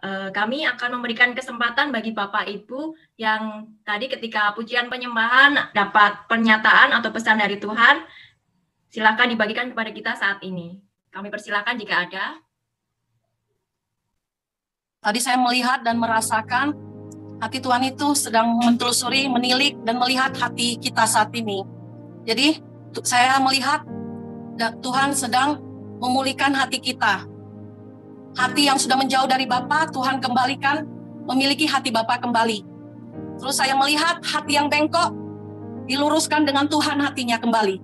Kami akan memberikan kesempatan bagi Bapak Ibu yang tadi ketika pujian penyembahan dapat pernyataan atau pesan dari Tuhan, silakan dibagikan kepada kita saat ini. Kami persilakan jika ada. Tadi saya melihat dan merasakan hati Tuhan itu sedang mentelusuri, menilik, dan melihat hati kita saat ini. Jadi saya melihat Tuhan sedang memulihkan hati kita. Hati yang sudah menjauh dari Bapa, Tuhan kembalikan, memiliki hati Bapa kembali. Terus saya melihat hati yang bengkok, diluruskan dengan Tuhan hatinya kembali.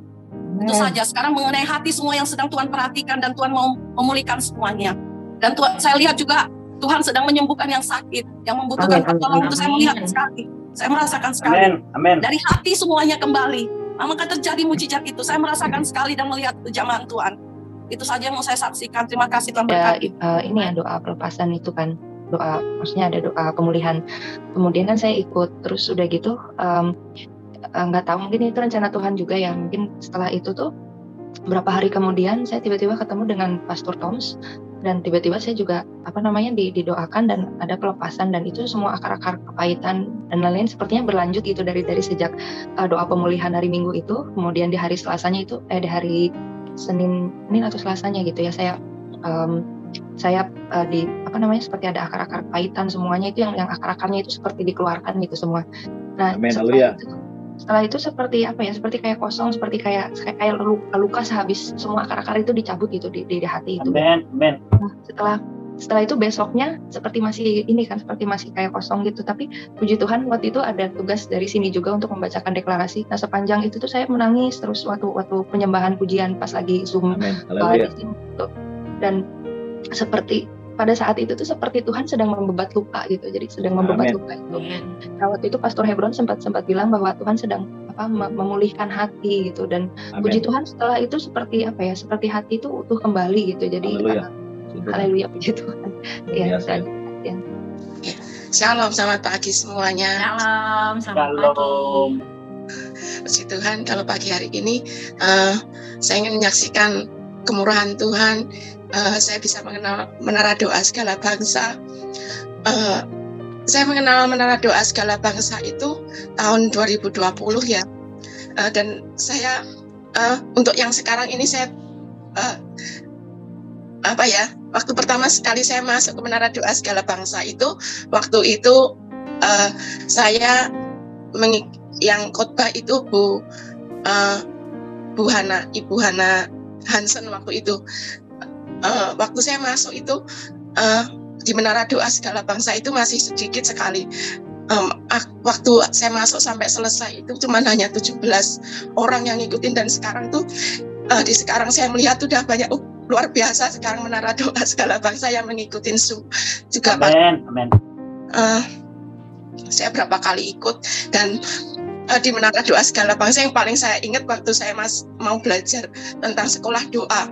Itu saja. Sekarang mengenai hati semua yang sedang Tuhan perhatikan dan Tuhan mau memulihkan semuanya. Dan Tuhan, saya lihat juga Tuhan sedang menyembuhkan yang sakit, yang membutuhkan pertolongan. Itu saya melihat sekali. Saya merasakan sekali. Amen. Dari hati semuanya kembali. Maka terjadi mujizat itu. Saya merasakan sekali dan melihat kejamaan Tuhan. Itu saja yang mau saya saksikan. Terima kasih Tuhan berkati. Ini ya doa pelepasan itu kan, doa, maksudnya ada doa pemulihan. Kemudian kan saya ikut, terus udah gitu nggak tahu, mungkin itu rencana Tuhan juga ya. Mungkin setelah itu tuh beberapa hari kemudian saya tiba-tiba ketemu dengan Pastor Toms, dan tiba-tiba saya juga didoakan dan ada pelepasan, dan itu semua akar-akar kepahitan dan lain-lain sepertinya berlanjut gitu dari sejak doa pemulihan hari Minggu itu. Kemudian di hari Selasanya itu di hari Senin atau Selasanya gitu ya, saya seperti ada akar-akar kepahitan semuanya itu, yang akar-akarnya itu seperti dikeluarkan gitu semua. Nah, setelah itu seperti seperti kayak kosong, seperti kayak luka sehabis semua akar-akar itu dicabut gitu di hati itu. Amen. Nah, setelah itu besoknya seperti masih kayak kosong gitu. Tapi puji Tuhan waktu itu ada tugas dari sini juga untuk membacakan deklarasi. Nah, sepanjang itu tuh saya menangis terus waktu penyembahan pujian pas lagi Zoom di sini gitu. Dan seperti pada saat itu tuh seperti Tuhan sedang membebat luka gitu. Jadi sedang membebat luka itu. Nah, waktu itu Pastor Hebron sempat bilang bahwa Tuhan sedang memulihkan hati gitu. Dan puji Tuhan setelah itu seperti seperti hati itu utuh kembali gitu. Jadi haleluya, puji Tuhan. Ya. Shalom, selamat pagi semuanya. Shalom, selamat pagi. Puji Tuhan, kalau pagi hari ini saya ingin menyaksikan kemurahan Tuhan. Saya bisa mengenal Menara Doa Segala Bangsa. Saya mengenal Menara Doa Segala Bangsa itu tahun 2020 ya. Dan saya untuk yang sekarang ini saya waktu pertama sekali saya masuk ke Menara Doa Segala Bangsa itu, waktu itu saya yang khotbah itu Ibu Hana Hansen waktu itu. Waktu saya masuk itu di Menara Doa Segala Bangsa itu masih sedikit sekali. Waktu saya masuk sampai selesai itu cuma hanya 17 orang yang ngikutin, dan sekarang tuh sekarang saya melihat udah banyak, luar biasa sekarang Menara Doa Segala Bangsa yang mengikuti Zoom juga. Amen. Saya berapa kali ikut, dan di Menara Doa Segala Bangsa yang paling saya ingat waktu saya mau belajar tentang sekolah doa.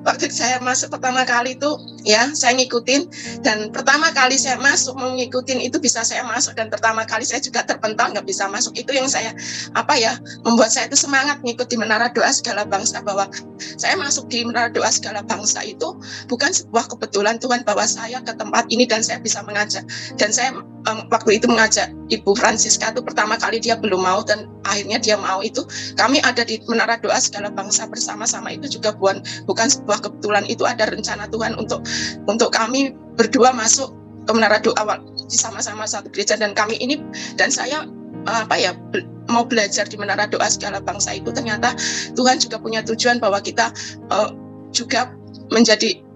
Waktu saya masuk pertama kali itu ya saya ngikutin, dan pertama kali saya masuk mau ngikutin itu bisa saya masuk, dan pertama kali saya juga terpental nggak bisa masuk. Itu yang saya membuat saya itu semangat ngikuti Menara Doa Segala Bangsa, bahwa saya masuk di Menara Doa Segala Bangsa itu bukan sebuah kebetulan Tuhan bawa saya ke tempat ini dan saya bisa mengajak. Dan saya waktu itu mengajak Ibu Francisca itu pertama kali, dia belum mau dan akhirnya dia mau. Itu kami ada di Menara Doa Segala Bangsa bersama-sama, itu juga bukan sebuah kebetulan, itu ada rencana Tuhan untuk kami berdua masuk ke Menara Doa sama-sama satu gereja. Dan kami ini, dan saya mau belajar di Menara Doa Segala Bangsa itu, ternyata Tuhan juga punya tujuan bahwa kita juga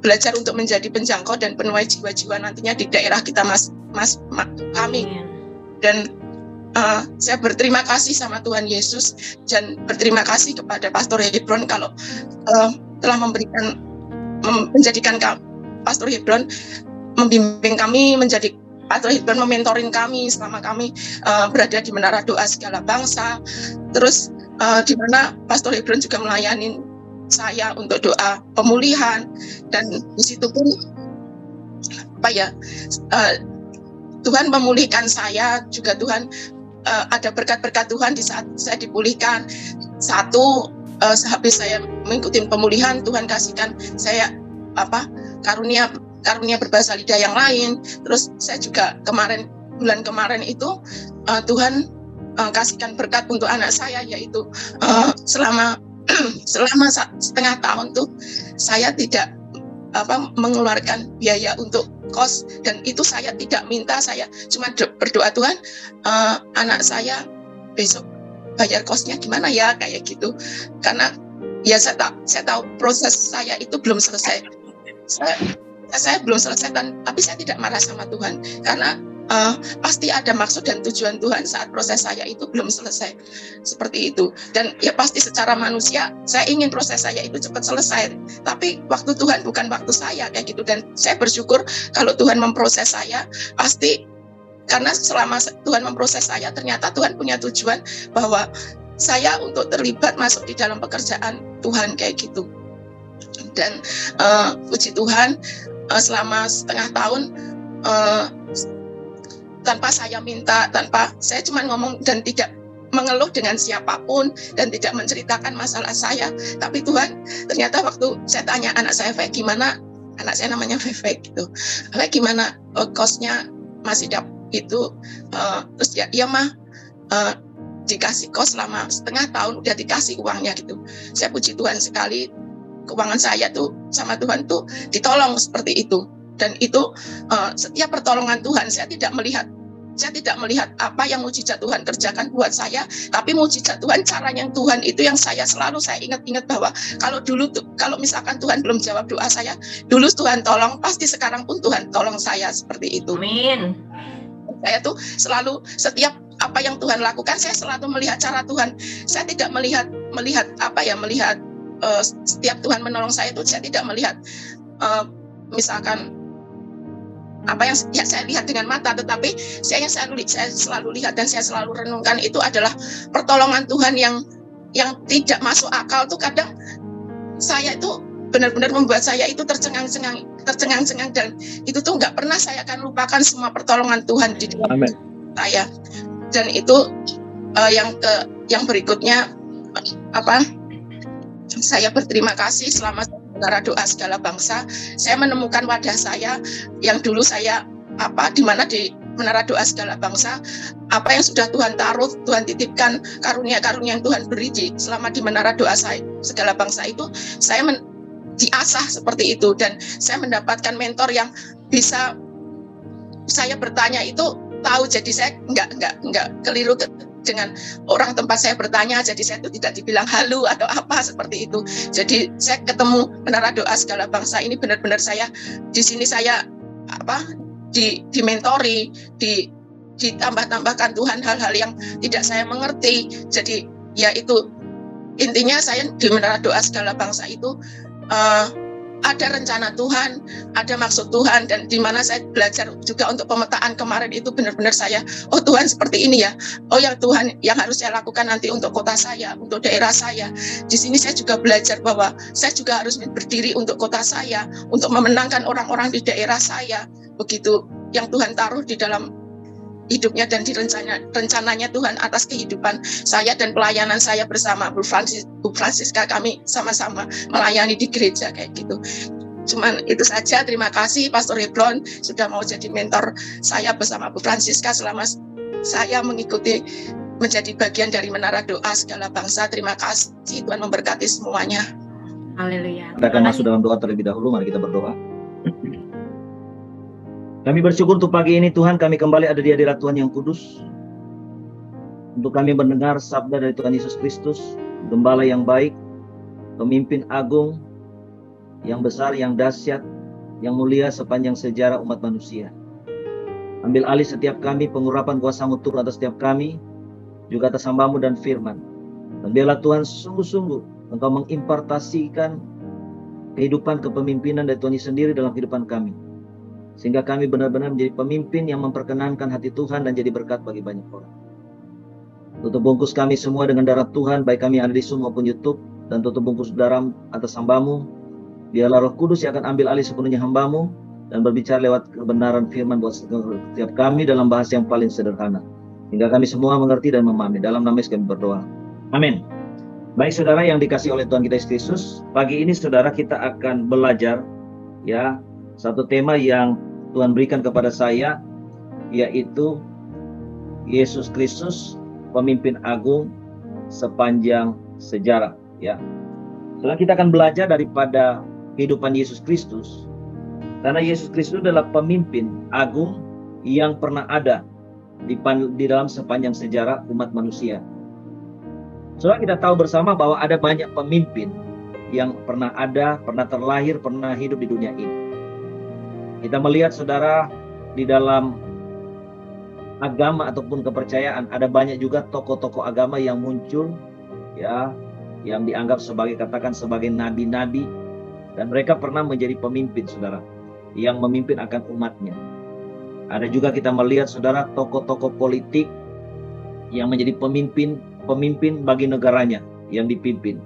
belajar untuk menjadi penjangkau dan penuai jiwa-jiwa nantinya di daerah kita kami. Dan saya berterima kasih sama Tuhan Yesus, dan berterima kasih kepada Pastor Hebron kalau telah menjadikan Pastor Hebron membimbing kami, menjadi Pastor Hebron mementorin kami selama kami berada di Menara Doa Segala Bangsa. Terus di mana Pastor Hebron juga melayani saya untuk doa pemulihan, dan di situ pun Tuhan memulihkan saya juga. Tuhan ada berkat-berkat Tuhan di saat saya dipulihkan. Satu, habis saya mengikuti pemulihan, Tuhan kasihkan saya karunia karunia berbahasa lidah yang lain. Terus saya juga bulan kemarin itu Tuhan kasihkan berkat untuk anak saya, yaitu selama setengah tahun tuh saya tidak mengeluarkan biaya untuk kos, dan itu saya tidak minta, saya cuma berdoa, Tuhan, anak saya besok bayar kosnya gimana ya, kayak gitu. Karena ya saya tahu proses saya itu belum selesai. Saya belum selesai, tapi saya tidak marah sama Tuhan, karena pasti ada maksud dan tujuan Tuhan saat proses saya itu belum selesai, seperti itu. Dan ya pasti secara manusia saya ingin proses saya itu cepat selesai, tapi waktu Tuhan bukan waktu saya, kayak gitu. Dan saya bersyukur kalau Tuhan memproses saya, pasti karena selama Tuhan memproses saya, ternyata Tuhan punya tujuan bahwa saya untuk terlibat masuk di dalam pekerjaan Tuhan, kayak gitu. Dan puji Tuhan, selama setengah tahun tanpa saya minta, tanpa saya cuma ngomong dan tidak mengeluh dengan siapapun dan tidak menceritakan masalah saya, tapi Tuhan ternyata waktu saya tanya anak saya, Fe, gimana, anak saya namanya Fe gitu, Fe, gimana kosnya masih dapat itu, terus ya mah dikasih kos selama setengah tahun, udah dikasih uangnya gitu. Saya puji Tuhan sekali, keuangan saya tuh sama Tuhan tuh ditolong seperti itu. Dan itu setiap pertolongan Tuhan, saya tidak melihat apa yang mujizat Tuhan kerjakan buat saya, tapi mujizat Tuhan, cara yang Tuhan itu yang saya ingat-ingat bahwa kalau misalkan Tuhan belum jawab doa saya, dulu Tuhan tolong, pasti sekarang pun Tuhan tolong saya, seperti itu. Amin. Saya tuh selalu, setiap apa yang Tuhan lakukan, saya selalu melihat cara Tuhan. Saya tidak melihat setiap Tuhan menolong saya itu, saya tidak melihat misalkan apa yang saya lihat dengan mata, tetapi saya selalu lihat dan saya selalu renungkan itu adalah pertolongan Tuhan yang tidak masuk akal tuh. Kadang saya itu benar-benar membuat saya itu tercengang-cengang, dan itu tuh nggak pernah saya akan lupakan semua pertolongan Tuhan di dalam saya. Dan itu yang berikutnya saya berterima kasih selama Menara Doa Segala Bangsa, saya menemukan wadah saya yang dulu saya di mana di Menara Doa Segala Bangsa, apa yang sudah Tuhan taruh, Tuhan titipkan, karunia-karunia yang Tuhan beri selama di Menara Doa Segala Bangsa itu, saya diasah seperti itu, dan saya mendapatkan mentor yang bisa saya bertanya itu tahu, jadi saya nggak keliru dengan orang tempat saya bertanya, jadi saya itu tidak dibilang halu atau apa seperti itu. Jadi saya ketemu Menara Doa Segala Bangsa ini, benar-benar saya di sini saya dimentori, ditambah-tambahkan Tuhan hal-hal yang tidak saya mengerti. Jadi ya itu intinya, saya di Menara Doa Segala Bangsa itu ada rencana Tuhan, ada maksud Tuhan, dan di mana saya belajar juga untuk pemetaan kemarin itu benar-benar saya, oh Tuhan seperti ini ya, oh yang Tuhan yang harus saya lakukan nanti untuk kota saya, untuk daerah saya. Di sini saya juga belajar bahwa saya juga harus berdiri untuk kota saya, untuk memenangkan orang-orang di daerah saya, begitu yang Tuhan taruh di dalam hidupnya dan di rencananya Tuhan atas kehidupan saya dan pelayanan saya bersama Bu Francisca, kami sama-sama melayani di gereja, kayak gitu. Cuman itu saja. Terima kasih Pastor Hebron sudah mau jadi mentor saya bersama Bu Francisca selama saya mengikuti menjadi bagian dari Menara Doa Segala Bangsa. Terima kasih, Tuhan memberkati semuanya. Haleluya. Kita akan masuk dalam doa terlebih dahulu. Mari kita berdoa. Kami bersyukur untuk pagi ini, Tuhan, kami kembali ada di hadirat Tuhan yang kudus, untuk kami mendengar sabda dari Tuhan Yesus Kristus, Gembala yang baik, Pemimpin agung, yang besar, yang dahsyat, yang mulia sepanjang sejarah umat manusia. Ambil alih setiap kami, pengurapan kuasa-Mu turun atas setiap kami, juga atas hamba-Mu dan firman. Dan biarlah Tuhan sungguh-sungguh Engkau mengimpartasikan kehidupan kepemimpinan dari Tuhan sendiri dalam kehidupan kami, sehingga kami benar-benar menjadi pemimpin yang memperkenankan hati Tuhan dan jadi berkat bagi banyak orang. Tutup bungkus kami semua dengan darah Tuhan, baik kami ada di Zoom maupun YouTube, dan tutup bungkus darah atas hamba-Mu. Biarlah Roh Kudus yang akan ambil alih sepenuhnya hamba-Mu dan berbicara lewat kebenaran firman buat setiap kami dalam bahasa yang paling sederhana, hingga kami semua mengerti dan memahami. Dalam nama Yesus kami berdoa. Amin. Baik saudara yang dikasihi oleh Tuhan kita Yesus Kristus, pagi ini saudara kita akan belajar ya Satu tema yang Tuhan berikan kepada saya, yaitu Yesus Kristus, pemimpin agung sepanjang sejarah. Ya, setelah kita akan belajar daripada kehidupan Yesus Kristus, karena Yesus Kristus adalah pemimpin agung yang pernah ada di dalam sepanjang sejarah umat manusia. Saudara, kita tahu bersama bahwa ada banyak pemimpin yang pernah ada, pernah terlahir, pernah hidup di dunia ini. Kita melihat, saudara, di dalam agama ataupun kepercayaan, ada banyak juga tokoh-tokoh agama yang muncul, ya, yang dianggap sebagai, katakan sebagai nabi-nabi, dan mereka pernah menjadi pemimpin, saudara, yang memimpin akan umatnya. Ada juga kita melihat, saudara, tokoh-tokoh politik yang menjadi pemimpin bagi negaranya yang dipimpin.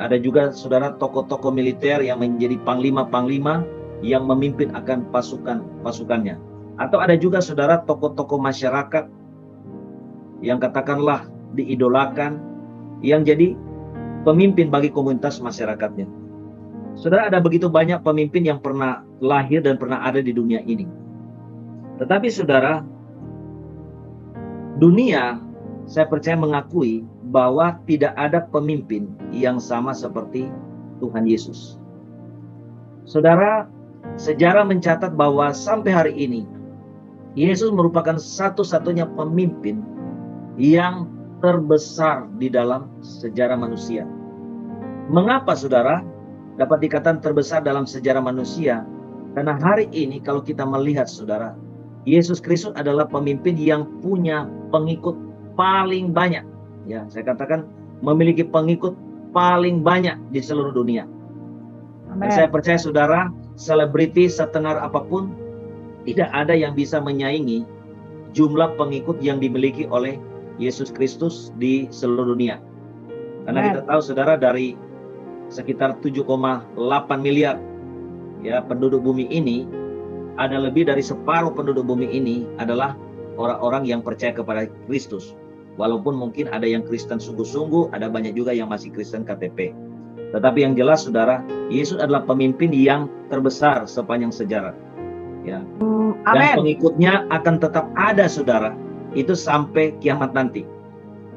Ada juga, saudara, tokoh-tokoh militer yang menjadi panglima-panglima yang memimpin akan pasukannya. Atau ada juga, saudara, tokoh-tokoh masyarakat yang katakanlah diidolakan, yang jadi pemimpin bagi komunitas masyarakatnya. Saudara, ada begitu banyak pemimpin yang pernah lahir dan pernah ada di dunia ini. Tetapi, saudara, dunia, saya percaya, mengakui bahwa tidak ada pemimpin yang sama seperti Tuhan Yesus. Saudara, sejarah mencatat bahwa sampai hari ini Yesus merupakan satu-satunya pemimpin yang terbesar di dalam sejarah manusia. Mengapa, saudara, dapat dikatakan terbesar dalam sejarah manusia? Karena hari ini kalau kita melihat, saudara, Yesus Kristus adalah pemimpin yang punya pengikut paling banyak. Ya, saya katakan memiliki pengikut paling banyak di seluruh dunia. Dan saya percaya, saudara, selebriti setenar apapun, tidak ada yang bisa menyaingi jumlah pengikut yang dimiliki oleh Yesus Kristus di seluruh dunia. Karena kita tahu, saudara, dari sekitar 7,8 miliar ya penduduk bumi ini, ada lebih dari separuh penduduk bumi ini adalah orang-orang yang percaya kepada Kristus. Walaupun mungkin ada yang Kristen sungguh-sungguh, ada banyak juga yang masih Kristen KTP. Tetapi yang jelas, saudara, Yesus adalah pemimpin yang terbesar sepanjang sejarah. Ya. Dan pengikutnya akan tetap ada, saudara, itu sampai kiamat nanti.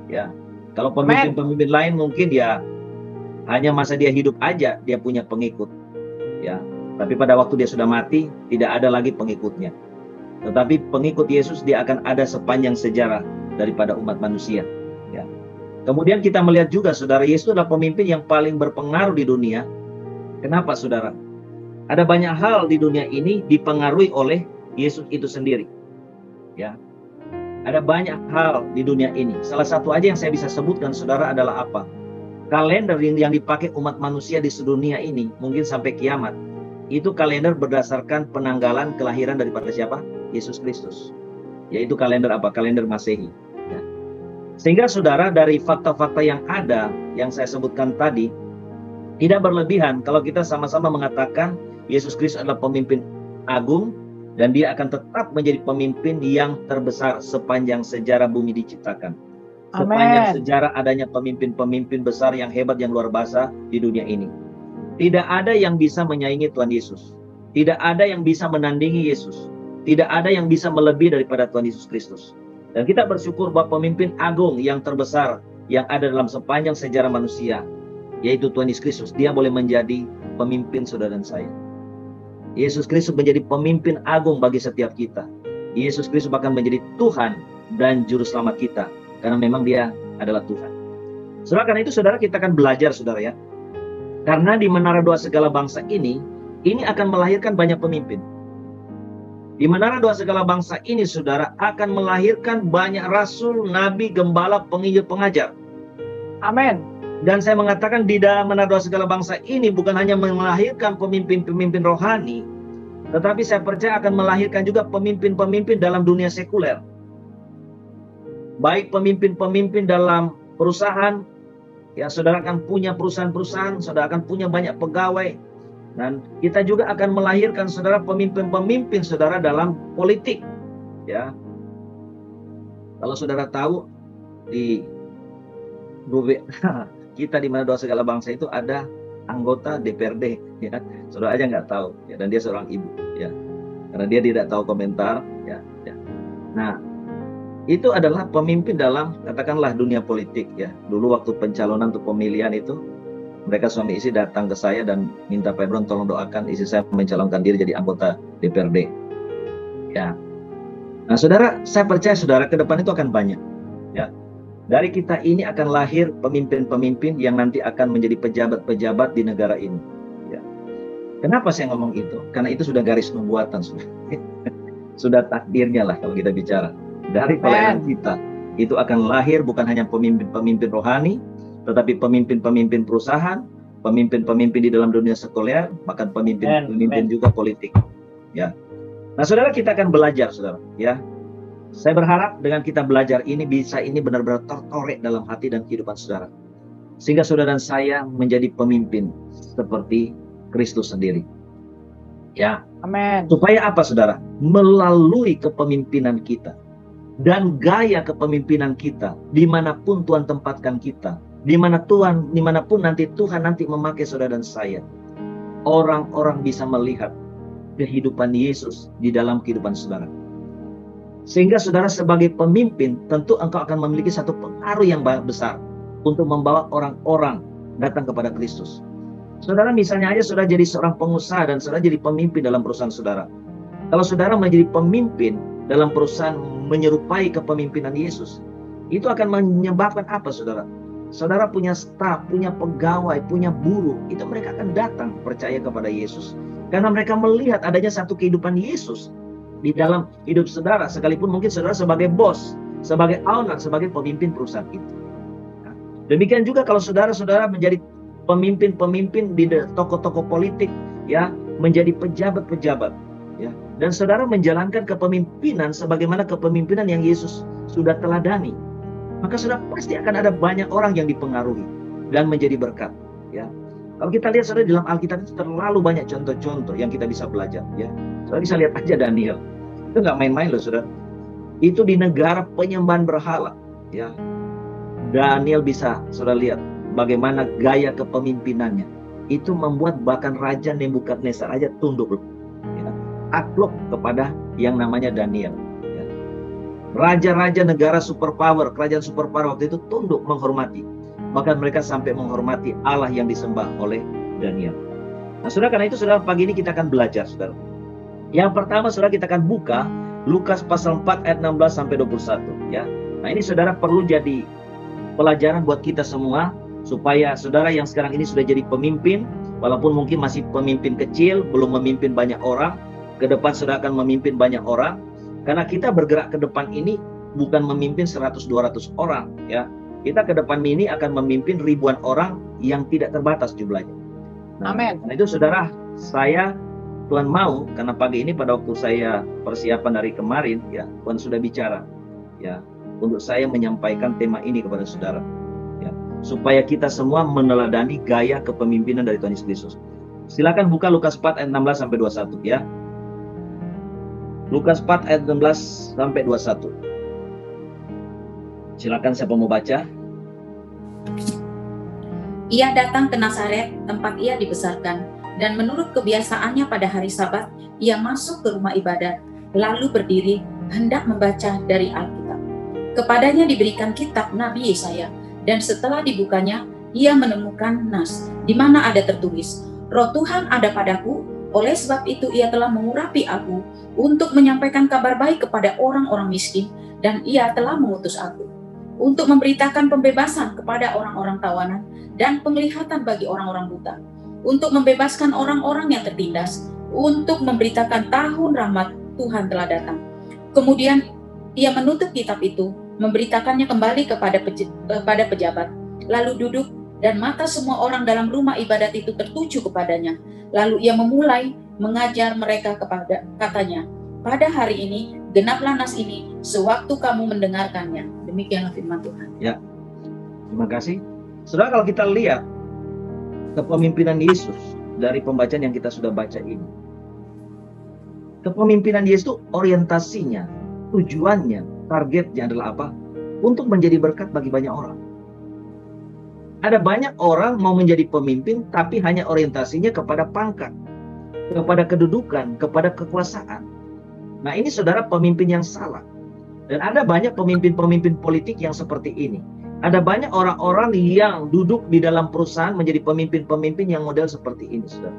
Ya. Kalau pemimpin-pemimpin lain mungkin ya hanya masa dia hidup aja dia punya pengikut. Ya. Tapi pada waktu dia sudah mati, tidak ada lagi pengikutnya. Tetapi pengikut Yesus dia akan ada sepanjang sejarah daripada umat manusia. Ya. Kemudian kita melihat juga, saudara, Yesus adalah pemimpin yang paling berpengaruh di dunia. Kenapa, saudara? Ada banyak hal di dunia ini dipengaruhi oleh Yesus itu sendiri. Ya. Ada banyak hal di dunia ini. Salah satu aja yang saya bisa sebutkan, saudara, adalah apa? Kalender yang dipakai umat manusia di sedunia ini, mungkin sampai kiamat, itu kalender berdasarkan penanggalan kelahiran daripada siapa? Yesus Kristus. Yaitu kalender apa? Kalender Masehi. Ya. Sehingga, saudara, dari fakta-fakta yang ada, yang saya sebutkan tadi, tidak berlebihan kalau kita sama-sama mengatakan Yesus Kristus adalah pemimpin agung, dan dia akan tetap menjadi pemimpin yang terbesar sepanjang sejarah bumi diciptakan. Sepanjang sejarah adanya pemimpin-pemimpin besar yang hebat, yang luar biasa di dunia ini. Tidak ada yang bisa menyaingi Tuhan Yesus. Tidak ada yang bisa menandingi Yesus. Tidak ada yang bisa melebihi daripada Tuhan Yesus Kristus. Dan kita bersyukur bahwa pemimpin agung yang terbesar yang ada dalam sepanjang sejarah manusia, yaitu Tuhan Yesus Kristus, dia boleh menjadi pemimpin saudara dan saya. Yesus Kristus menjadi pemimpin agung bagi setiap kita. Yesus Kristus bahkan menjadi Tuhan dan Juru Selamat kita, karena memang dia adalah Tuhan. Saudara, karena itu, saudara, kita akan belajar, saudara, ya. Karena di menara doa segala bangsa ini akan melahirkan banyak pemimpin. Di menara doa segala bangsa ini, saudara, akan melahirkan banyak rasul, nabi, gembala, penginjil, pengajar. Amin. Dan saya mengatakan di dalam menara doa segala bangsa ini bukan hanya melahirkan pemimpin-pemimpin rohani, tetapi saya percaya akan melahirkan juga pemimpin-pemimpin dalam dunia sekuler. Baik pemimpin-pemimpin dalam perusahaan, ya, saudara akan punya perusahaan-perusahaan, saudara akan punya banyak pegawai. Dan kita juga akan melahirkan, saudara, pemimpin-pemimpin, saudara, dalam politik. Ya, kalau saudara tahu, di kita di mana doa segala bangsa itu ada anggota DPRD, ya. Saudara aja nggak tahu, ya. Dan dia seorang ibu, ya. Karena dia tidak tahu komentar, ya. Nah, itu adalah pemimpin dalam, katakanlah, dunia politik, ya. Dulu waktu pencalonan untuk pemilihan itu, mereka suami istri datang ke saya dan minta Pak Ebron tolong doakan istri saya mencalonkan diri jadi anggota DPRD, ya. Nah, saudara, saya percaya saudara ke depan itu akan banyak, ya. Dari kita ini akan lahir pemimpin-pemimpin yang nanti akan menjadi pejabat-pejabat di negara ini. Ya. Kenapa saya ngomong itu? Karena itu sudah garis nubuatan, sudah takdirnya lah kalau kita bicara. Dari pelayanan kita, itu akan lahir bukan hanya pemimpin-pemimpin rohani, tetapi pemimpin-pemimpin perusahaan, pemimpin-pemimpin di dalam dunia sekuler, bahkan pemimpin-pemimpin juga politik. Ya. Nah, saudara, kita akan belajar, saudara. Ya. Saya berharap dengan kita belajar ini benar-benar tertorek dalam hati dan kehidupan saudara. Sehingga saudara dan saya menjadi pemimpin seperti Kristus sendiri. Ya. Amin. Supaya apa, saudara? Melalui kepemimpinan kita dan gaya kepemimpinan kita, dimanapun Tuhan tempatkan kita, dimanapun nanti Tuhan memakai saudara dan saya, orang-orang bisa melihat kehidupan Yesus di dalam kehidupan saudara. Sehingga saudara sebagai pemimpin, tentu engkau akan memiliki satu pengaruh yang besar untuk membawa orang-orang datang kepada Kristus. Saudara misalnya aja saudara jadi seorang pengusaha dan saudara jadi pemimpin dalam perusahaan saudara. Kalau saudara menjadi pemimpin dalam perusahaan menyerupai kepemimpinan Yesus, itu akan menyebabkan apa, saudara? Saudara punya staf, punya pegawai, punya buruh, itu mereka akan datang percaya kepada Yesus. Karena mereka melihat adanya satu kehidupan Yesus di dalam hidup saudara, sekalipun mungkin saudara sebagai bos, sebagai owner, sebagai pemimpin perusahaan itu. Nah, demikian juga kalau saudara-saudara menjadi pemimpin-pemimpin di toko-toko politik, ya, menjadi pejabat-pejabat, ya, dan saudara menjalankan kepemimpinan sebagaimana kepemimpinan yang Yesus sudah teladani, maka saudara pasti akan ada banyak orang yang dipengaruhi dan menjadi berkat, ya. Kalau kita lihat saudara dalam Alkitab itu terlalu banyak contoh-contoh yang kita bisa belajar, ya. Saudara bisa lihat aja Daniel. Itu nggak main-main loh, saudara. Itu di negara penyembahan berhala, ya. Daniel bisa saudara lihat bagaimana gaya kepemimpinannya. Itu membuat bahkan Raja Nebukadnezar aja tunduk, ya, takluk kepada yang namanya Daniel. Ya. Raja-raja negara superpower, kerajaan superpower waktu itu tunduk menghormati. Bahkan mereka sampai menghormati Allah yang disembah oleh Daniel. Nah, saudara, karena itu saudara, pagi ini kita akan belajar, saudara. Yang pertama, saudara, kita akan buka Lukas pasal 4 ayat 16 sampai 21, ya. Nah, ini saudara perlu jadi pelajaran buat kita semua, supaya saudara yang sekarang ini sudah jadi pemimpin, walaupun mungkin masih pemimpin kecil, belum memimpin banyak orang, ke depan saudara akan memimpin banyak orang. Karena kita bergerak ke depan ini bukan memimpin 100-200 orang, ya. Kita ke depan ini akan memimpin ribuan orang yang tidak terbatas jumlahnya. Nah, Amin. karena itu saudara, Tuhan mau, karena pagi ini pada waktu saya persiapan dari kemarin, ya, Tuhan sudah bicara, ya, untuk saya menyampaikan tema ini kepada saudara, ya, supaya kita semua meneladani gaya kepemimpinan dari Tuhan Yesus Kristus. Silakan buka Lukas 4 ayat 16 sampai 21, ya. Lukas 4 ayat 16 sampai 21. Silakan siapa mau baca? Ia datang ke Nazaret, tempat ia dibesarkan. Dan menurut kebiasaannya pada hari Sabat, ia masuk ke rumah ibadat, lalu berdiri, hendak membaca dari Alkitab. Kepadanya diberikan kitab Nabi Yesaya, dan setelah dibukanya, ia menemukan nas, di mana ada tertulis, Roh Tuhan ada padaku, oleh sebab itu ia telah mengurapi aku, untuk menyampaikan kabar baik kepada orang-orang miskin, dan ia telah mengutus aku, untuk memberitakan pembebasan kepada orang-orang tawanan, dan penglihatan bagi orang-orang buta, untuk membebaskan orang-orang yang tertindas, untuk memberitakan tahun rahmat Tuhan telah datang. Kemudian ia menutup kitab itu, memberitakannya kembali kepada pejabat, lalu duduk, dan mata semua orang dalam rumah ibadat itu tertuju kepadanya. Lalu ia memulai mengajar mereka katanya, pada hari ini genaplah nas ini sewaktu kamu mendengarkannya. Demikianlah firman Tuhan. Ya, terima kasih. Saudara, kalau kita lihat kepemimpinan Yesus dari pembacaan yang kita sudah baca ini, kepemimpinan Yesus itu orientasinya, tujuannya, targetnya adalah apa? Untuk menjadi berkat bagi banyak orang. Ada banyak orang mau menjadi pemimpin, tapi hanya orientasinya kepada pangkat, kepada kedudukan, kepada kekuasaan. Nah, ini saudara pemimpin yang salah. Dan ada banyak pemimpin-pemimpin politik yang seperti ini. Ada banyak orang-orang yang duduk di dalam perusahaan menjadi pemimpin-pemimpin yang model seperti ini, saudara.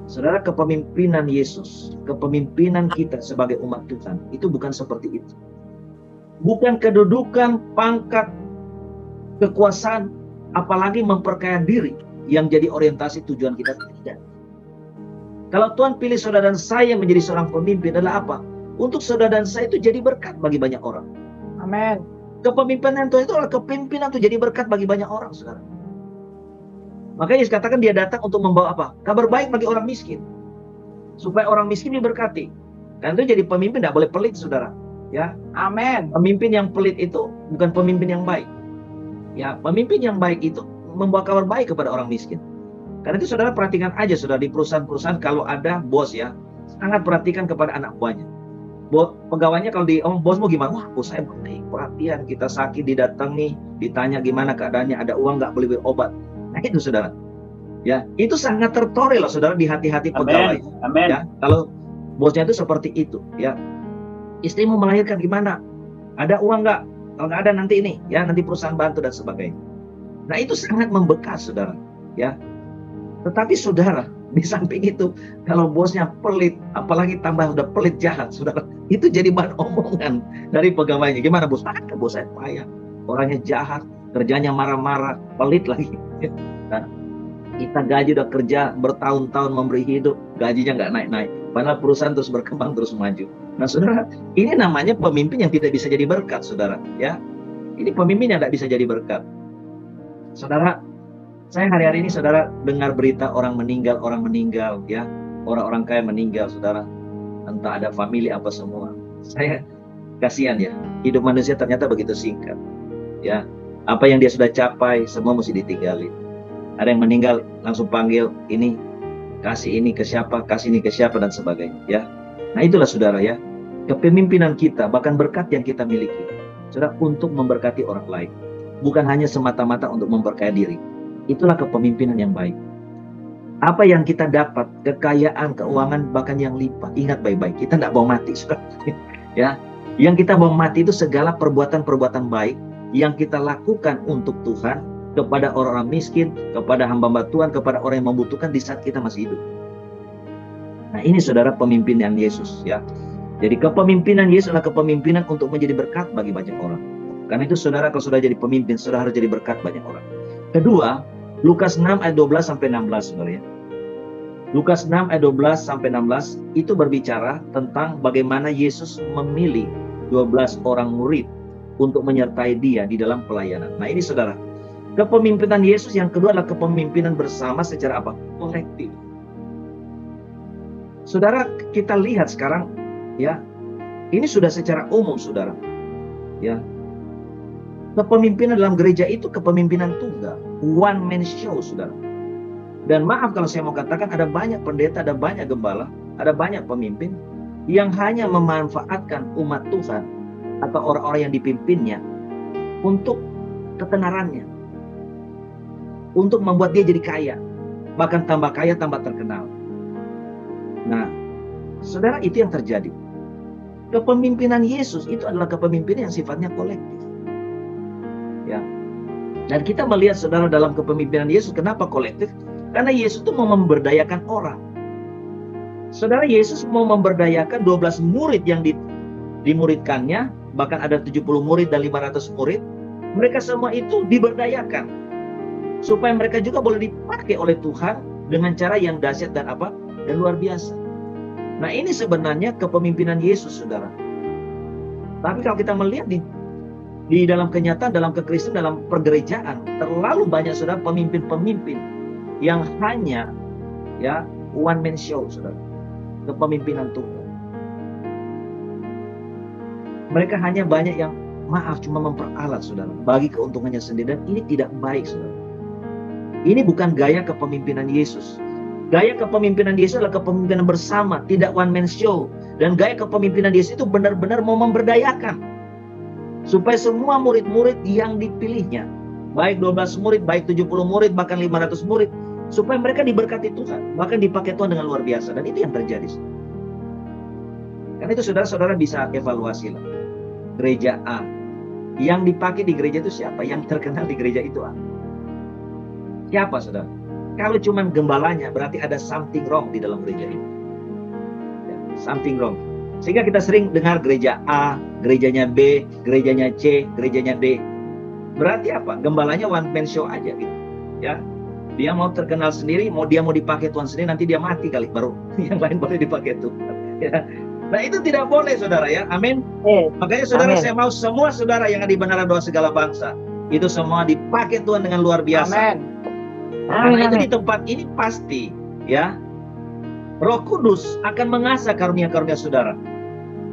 Saudara, kepemimpinan Yesus, kepemimpinan kita sebagai umat Tuhan, itu bukan seperti itu. Bukan kedudukan, pangkat, kekuasaan, apalagi memperkaya diri yang jadi orientasi tujuan kita, tidak. Kalau Tuhan pilih saudara dan saya menjadi seorang pemimpin adalah apa? Untuk saudara dan saya itu jadi berkat bagi banyak orang. Amin. Kepemimpinan Tuhan itu adalah kepemimpinan untuk jadi berkat bagi banyak orang, saudara. Makanya dikatakan dia datang untuk membawa apa? Kabar baik bagi orang miskin. Supaya orang miskin diberkati. Dan itu jadi pemimpin tidak boleh pelit, saudara. Ya, Amin. Pemimpin yang pelit itu bukan pemimpin yang baik. Ya, pemimpin yang baik itu membawa kabar baik kepada orang miskin. Karena itu saudara perhatikan aja, saudara, di perusahaan-perusahaan kalau ada bos ya, sangat perhatikan kepada anak buahnya. Pegawainya kalau bos mau gimana? Wah, bos saya baik, perhatian, kita sakit didatangi, ditanya gimana keadaannya, ada uang nggak, beli obat. Nah itu saudara. Ya, itu sangat tertore loh saudara di hati-hati pegawai. Amin. Ya, kalau bosnya itu seperti itu, ya. Istrimu melahirkan gimana? Ada uang nggak? Kalau nggak ada nanti ini, ya nanti perusahaan bantu dan sebagainya. Nah itu sangat membekas, saudara. Ya, tetapi saudara, di samping itu, kalau bosnya pelit, apalagi tambah udah pelit jahat, saudara, itu jadi bahan omongan dari pegawainya. Gimana bos? Bos saya payah, orangnya jahat, kerjanya marah-marah, pelit lagi. Nah, kita gaji udah kerja bertahun-tahun memberi hidup, gajinya nggak naik-naik. Padahal perusahaan terus berkembang, terus maju. Nah saudara, ini namanya pemimpin yang tidak bisa jadi berkat, saudara. Ya, ini pemimpin yang tidak bisa jadi berkat. Saudara, saya hari-hari ini saudara dengar berita orang meninggal, ya, orang-orang kaya meninggal, saudara. Entah ada famili apa semua. Saya kasihan ya, hidup manusia ternyata begitu singkat. Ya, apa yang dia sudah capai semua mesti ditinggalin. Ada yang meninggal langsung panggil ini, kasih ini ke siapa, kasih ini ke siapa dan sebagainya. Ya, nah itulah saudara ya, kepemimpinan kita, bahkan berkat yang kita miliki, saudara, untuk memberkati orang lain, bukan hanya semata-mata untuk memperkaya diri. Itulah kepemimpinan yang baik. Apa yang kita dapat, kekayaan, keuangan, bahkan yang limpah, ingat baik-baik, kita tidak mau mati, saudara. Ya, yang kita mau mati itu segala perbuatan-perbuatan baik yang kita lakukan untuk Tuhan, kepada orang-orang miskin, kepada hamba-hamba Tuhan, kepada orang yang membutuhkan di saat kita masih hidup. Nah ini saudara pemimpinan Yesus ya. Jadi kepemimpinan Yesus adalah kepemimpinan untuk menjadi berkat bagi banyak orang. Karena itu saudara, kalau sudah jadi pemimpin, saudara harus jadi berkat banyak orang. Kedua, Lukas 6 ayat 12 sampai 16 saudara ya. Lukas 6 ayat 12 sampai 16 itu berbicara tentang bagaimana Yesus memilih 12 orang murid untuk menyertai dia di dalam pelayanan. Nah ini saudara, kepemimpinan Yesus yang kedua adalah kepemimpinan bersama secara apa? Kolektif. Saudara, kita lihat sekarang ya, ini sudah secara umum saudara. Ya. Kepemimpinan dalam gereja itu kepemimpinan tunggal, one man show saudara. Dan maaf kalau saya mau katakan, ada banyak pendeta, ada banyak gembala, ada banyak pemimpin yang hanya memanfaatkan umat Tuhan atau orang-orang yang dipimpinnya untuk ketenarannya, untuk membuat dia jadi kaya, bahkan tambah kaya, tambah terkenal. Nah, saudara, itu yang terjadi. Kepemimpinan Yesus itu adalah kepemimpinan yang sifatnya kolektif. Ya. Dan kita melihat saudara dalam kepemimpinan Yesus, kenapa kolektif? Karena Yesus itu mau memberdayakan orang. Saudara, Yesus mau memberdayakan 12 murid yang dimuridkannya, bahkan ada 70 murid dan 500 murid. Mereka semua itu diberdayakan supaya mereka juga boleh dipakai oleh Tuhan dengan cara yang dahsyat dan apa? Dan luar biasa. Nah, ini sebenarnya kepemimpinan Yesus, saudara. Tapi kalau kita melihat di dalam kenyataan, dalam kekristenan, dalam pergerejaan, terlalu banyak saudara pemimpin-pemimpin yang hanya ya one man show, saudara. Kepemimpinan Tuhan. Mereka hanya banyak yang maaf cuma memperalat, saudara, bagi keuntungannya sendiri, dan ini tidak baik, saudara. Ini bukan gaya kepemimpinan Yesus. Gaya kepemimpinan Yesus adalah kepemimpinan bersama, tidak one man show. Dan gaya kepemimpinan Yesus itu benar-benar mau memberdayakan supaya semua murid-murid yang dipilihnya baik 12 murid, baik 70 murid, bahkan 500 murid, supaya mereka diberkati Tuhan, bahkan dipakai Tuhan dengan luar biasa. Dan itu yang terjadi. Karena itu saudara-saudara bisa evaluasi lah. Gereja A, yang dipakai di gereja itu siapa? Yang terkenal di gereja itu A. Siapa, saudara? Kalau cuma gembalanya, berarti ada something wrong di dalam gereja ini. Ya, something wrong. Sehingga kita sering dengar gereja A, gerejanya B, gerejanya C, gerejanya D. Berarti apa? Gembalanya one man show aja gitu. Ya, dia mau terkenal sendiri, dia mau dipakai Tuhan sendiri, nanti dia mati kali baru yang lain boleh dipakai Tuhan. Ya. Nah itu tidak boleh, saudara ya. Amin. Makanya saudara, saya mau semua saudara yang ada di Menara Doa Segala Bangsa itu semua dipakai Tuhan dengan luar biasa. Amin. Karena itu di tempat ini pasti ya, Roh Kudus akan mengasah karunia-karunia saudara.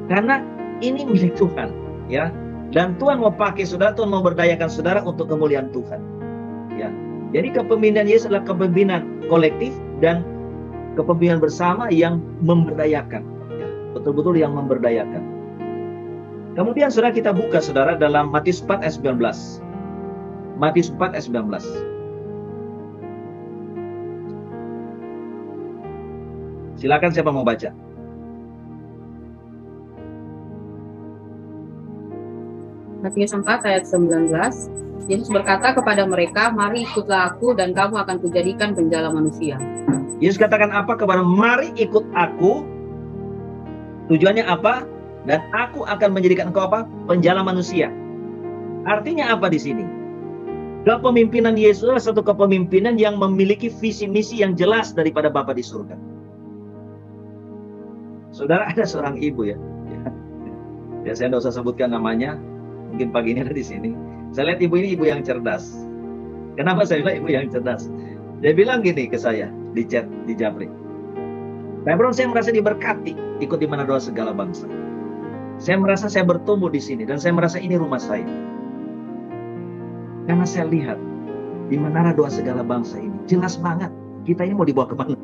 Karena ini milik Tuhan, ya. Dan Tuhan mau pakai saudara, Tuhan mau berdayakan saudara untuk kemuliaan Tuhan. Ya. Jadi kepemimpinan Yesus adalah kepemimpinan kolektif dan kepemimpinan bersama yang memberdayakan. Ya. Betul-betul yang memberdayakan. Kemudian saudara, kita buka saudara dalam Matius 4 ayat 19. Matius 4 ayat 19. Silakan siapa mau baca. Matius 4 ayat 19, Yesus berkata kepada mereka, mari ikutlah aku dan kamu akan kujadikan penjala manusia. Yesus katakan apa kepada, mari ikut aku. Tujuannya apa? Dan aku akan menjadikan engkau apa? Penjala manusia. Artinya apa di sini? Kepemimpinan Yesus adalah satu kepemimpinan yang memiliki visi misi yang jelas daripada Bapa di surga. Saudara, ada seorang ibu ya. Ya, saya tidak usah sebutkan namanya. Mungkin pagi ini ada di sini. Saya lihat ibu ini ibu yang cerdas. Kenapa saya bilang ibu yang cerdas? Dia bilang gini ke saya di chat di Japri. Pak Bro, saya merasa diberkati ikut di Menara Doa Segala Bangsa. Saya merasa saya bertumbuh di sini dan saya merasa ini rumah saya. Karena saya lihat di Menara Doa Segala Bangsa ini jelas banget kita ini mau dibawa kemana.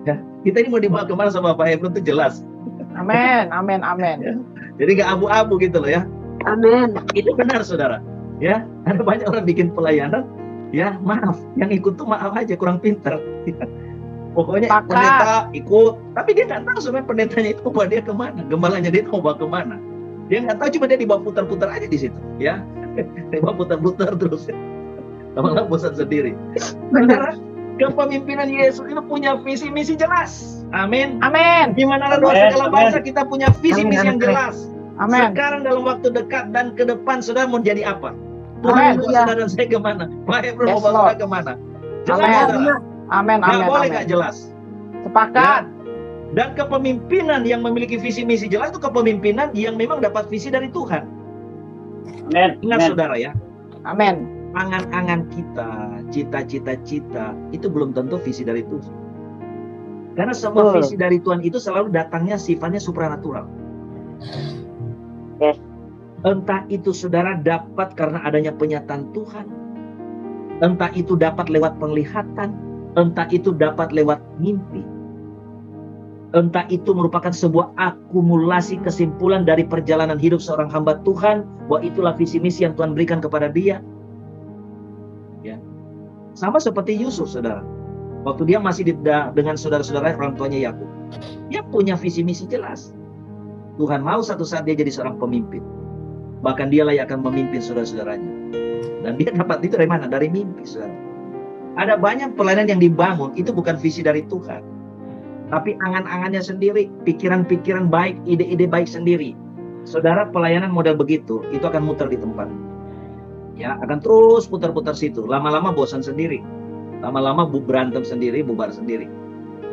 Ya, kita ini mau dibawa kemana sama Pak Hebron itu jelas. Amin, amin, amin. Ya. Jadi nggak abu-abu gitu loh ya. Amin. Itu benar saudara. Ya, ada banyak orang bikin pelayanan. Ya, maaf, yang ikut tuh maaf aja kurang pintar. Ya. Pokoknya pendeta ikut, tapi dia nggak tahu sebenarnya pendetanya itu bawa dia kemana, gembalanya dia mau bawa kemana. Dia nggak tahu, cuma dia dibawa putar-putar aja di situ. Ya, dibawa putar-putar terus. Lama-lama bosan sendiri. Saudara, kepemimpinan Yesus itu punya visi misi jelas. Amin. Amin. Di Menara Doa Segala Bangsa kita punya visi misi yang jelas. Amin. Sekarang dalam waktu dekat dan ke depan saudara mau jadi apa? Tuhan mau saudara dan saya kemana? Pak Hebron mau bawa saudara kemana? Jelas saudara. Amin. Nggak boleh nggak jelas. Sepakat. Ya. Dan kepemimpinan yang memiliki visi misi jelas itu kepemimpinan yang memang dapat visi dari Tuhan. Amin. Ingat saudara ya. Amin. Angan-angan kita, cita-cita itu belum tentu visi dari Tuhan. Karena semua visi dari Tuhan itu selalu datangnya sifatnya supranatural. Yes. Entah itu saudara dapat karena adanya penyataan Tuhan, entah itu dapat lewat penglihatan, entah itu dapat lewat mimpi, entah itu merupakan sebuah akumulasi kesimpulan dari perjalanan hidup seorang hamba Tuhan, bahwa itulah visi misi yang Tuhan berikan kepada dia. Ya. Sama seperti Yusuf saudara, waktu dia masih dengan saudara-saudara orang tuanya Yakub, dia punya visi misi jelas. Tuhan mau satu saat dia jadi seorang pemimpin. Bahkan dialah yang akan memimpin saudara-saudaranya. Dan dia dapat itu dari mana? Dari mimpi, saudara. Ada banyak pelayanan yang dibangun, itu bukan visi dari Tuhan. Tapi angan-angannya sendiri, pikiran-pikiran baik, ide-ide baik sendiri. Saudara, pelayanan model begitu, itu akan muter di tempat. Ya, akan terus putar-putar situ. Lama-lama bosan sendiri. Lama-lama berantem sendiri, bubar sendiri.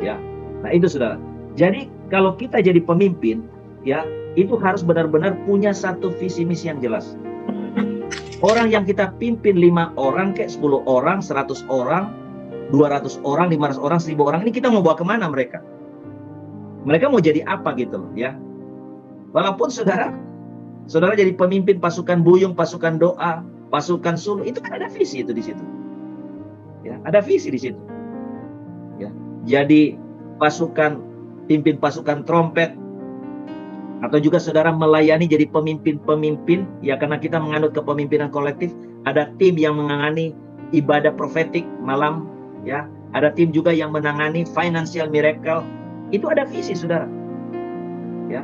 Ya. Nah, itu saudara. Jadi, kalau kita jadi pemimpin, ya, itu harus benar-benar punya satu visi misi yang jelas. Orang yang kita pimpin 5 orang, kayak 10 orang, 100 orang, 200 orang, 500 orang, 1000 orang, ini kita mau bawa kemana mereka? Mereka mau jadi apa gitu loh ya. Walaupun saudara jadi pemimpin pasukan buyung, pasukan doa, pasukan suluh, itu kan ada visi itu di situ. Ya, ada visi di situ. Ya, jadi pimpin pasukan trompet, Atau juga saudara melayani jadi pemimpin-pemimpin, ya karena kita menganut kepemimpinan kolektif, ada tim yang menangani ibadah profetik malam, ya. Ada tim juga yang menangani financial miracle. Itu ada visi, saudara. Ya.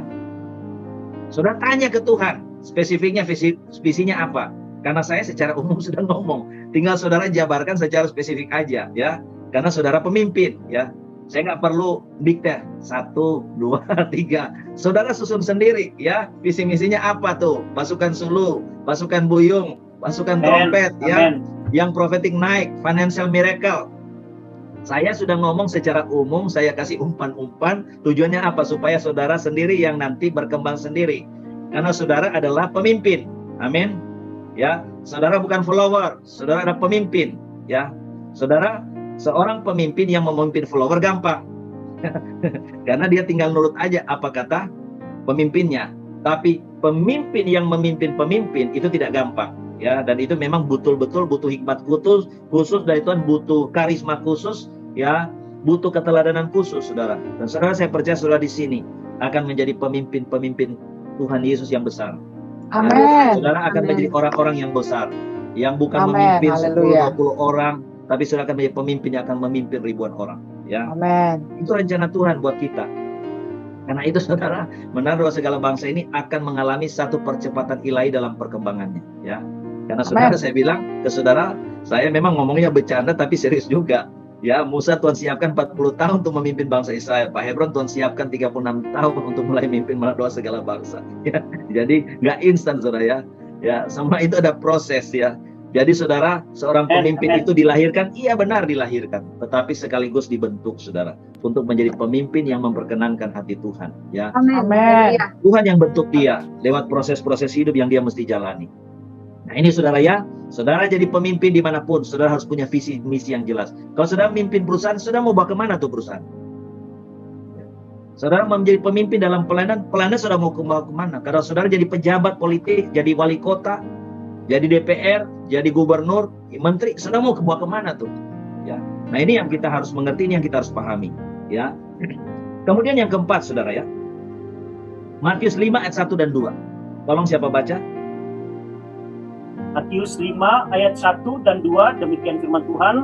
Saudara tanya ke Tuhan, spesifiknya visinya apa? Karena saya secara umum sudah ngomong, tinggal saudara jabarkan secara spesifik aja, ya. Karena saudara pemimpin, ya. Saya nggak perlu dikte 1, 2, 3. Saudara susun sendiri, ya. Visi misinya apa tuh? Pasukan Sulu, pasukan Buyung, pasukan trompet, ya. Yang prophetic naik, financial miracle. Saya sudah ngomong secara umum, saya kasih umpan-umpan. Tujuannya apa? Supaya saudara sendiri yang nanti berkembang sendiri. Karena saudara adalah pemimpin. Amin. Ya, saudara bukan follower, saudara ada pemimpin. Ya, saudara seorang pemimpin yang memimpin follower gampang. Karena dia tinggal nurut aja apa kata pemimpinnya. Tapi pemimpin yang memimpin pemimpin itu tidak gampang. Ya, dan itu memang betul-betul butuh hikmat khusus dari Tuhan, butuh karisma khusus, ya, butuh keteladanan khusus, saudara. Dan saudara, saya percaya saudara di sini akan menjadi pemimpin-pemimpin Tuhan Yesus yang besar. Amin. Ya, saudara akan menjadi orang-orang yang besar, yang bukan memimpin 10-20 orang, tapi saudara akan menjadi pemimpin yang akan memimpin ribuan orang. Ya, Amin. Itu rencana Tuhan buat kita. Karena itu saudara, menara doa segala bangsa ini akan mengalami satu percepatan ilahi dalam perkembangannya. Ya. Karena saudara, saya bilang ke saudara, saya memang ngomongnya bercanda tapi serius juga. Ya, Musa Tuhan siapkan 40 tahun untuk memimpin bangsa Israel. Pak Hebron Tuhan siapkan 36 tahun untuk mulai memimpin doa segala bangsa. Ya, jadi nggak instan saudara, ya. Ya, semua itu ada proses, ya. Jadi saudara, seorang pemimpin itu dilahirkan, iya benar dilahirkan, tetapi sekaligus dibentuk saudara untuk menjadi pemimpin yang memperkenankan hati Tuhan. Ya. Amin. Tuhan yang bentuk dia lewat proses-proses hidup yang dia mesti jalani. Nah ini saudara, ya, saudara jadi pemimpin dimanapun, saudara harus punya visi misi yang jelas. Kalau saudara memimpin perusahaan, saudara mau bawa kemana tuh perusahaan? Saudara mau menjadi pemimpin dalam pelayanan saudara mau bawa kemana? Kalau saudara jadi pejabat politik, jadi wali kota, jadi DPR, jadi gubernur, menteri, saudara mau bawa kemana tuh? Ya. Nah ini yang kita harus mengerti, ini yang kita harus pahami. Ya. Kemudian yang keempat saudara, ya, Matius 5 ayat 1 dan 2. Tolong siapa baca? Matius 5 ayat 1 dan 2, demikian firman Tuhan.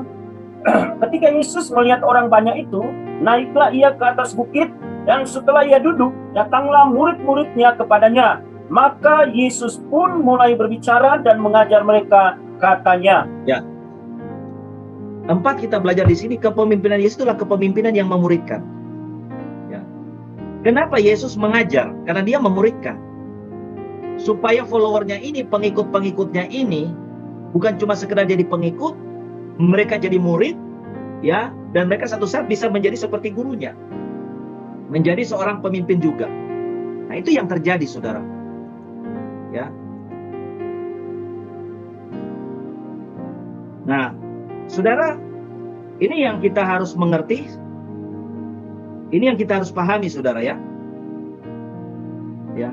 Ketika Yesus melihat orang banyak itu, naiklah ia ke atas bukit, dan setelah ia duduk, datanglah murid-muridnya kepadanya. Maka Yesus pun mulai berbicara dan mengajar mereka, katanya. Ya. 4 kita belajar di sini, kepemimpinan Yesus itulah kepemimpinan yang memuridkan. Ya. Kenapa Yesus mengajar? Karena dia memuridkan. Supaya followernya ini, pengikut-pengikutnya ini, bukan cuma sekedar jadi pengikut, mereka jadi murid, ya, dan mereka satu saat bisa menjadi seperti gurunya, menjadi seorang pemimpin juga. Nah itu yang terjadi saudara. Ya. Nah, saudara, ini yang kita harus mengerti, ini yang kita harus pahami saudara, ya. Ya.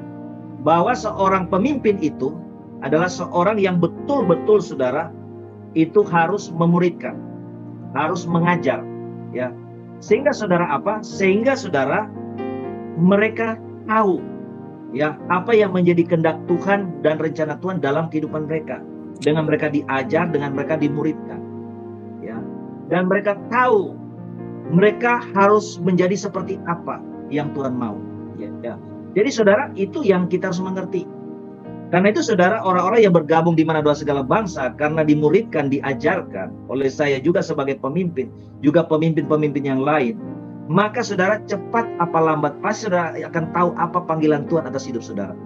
Bahwa seorang pemimpin itu adalah seorang yang betul-betul saudara itu harus memuridkan, harus mengajar, ya. Sehingga saudara apa? Sehingga saudara mereka tahu, ya, apa yang menjadi kehendak Tuhan dan rencana Tuhan dalam kehidupan mereka. Dengan mereka diajar, dengan mereka dimuridkan, ya. Dan mereka tahu mereka harus menjadi seperti apa yang Tuhan mau, ya. Jadi saudara, itu yang kita harus mengerti. Karena itu saudara, orang-orang yang bergabung di mana doa segala bangsa, karena dimuridkan, diajarkan oleh saya juga sebagai pemimpin, juga pemimpin-pemimpin yang lain, maka saudara cepat apa lambat pasti saudara akan tahu apa panggilan Tuhan atas hidup saudara.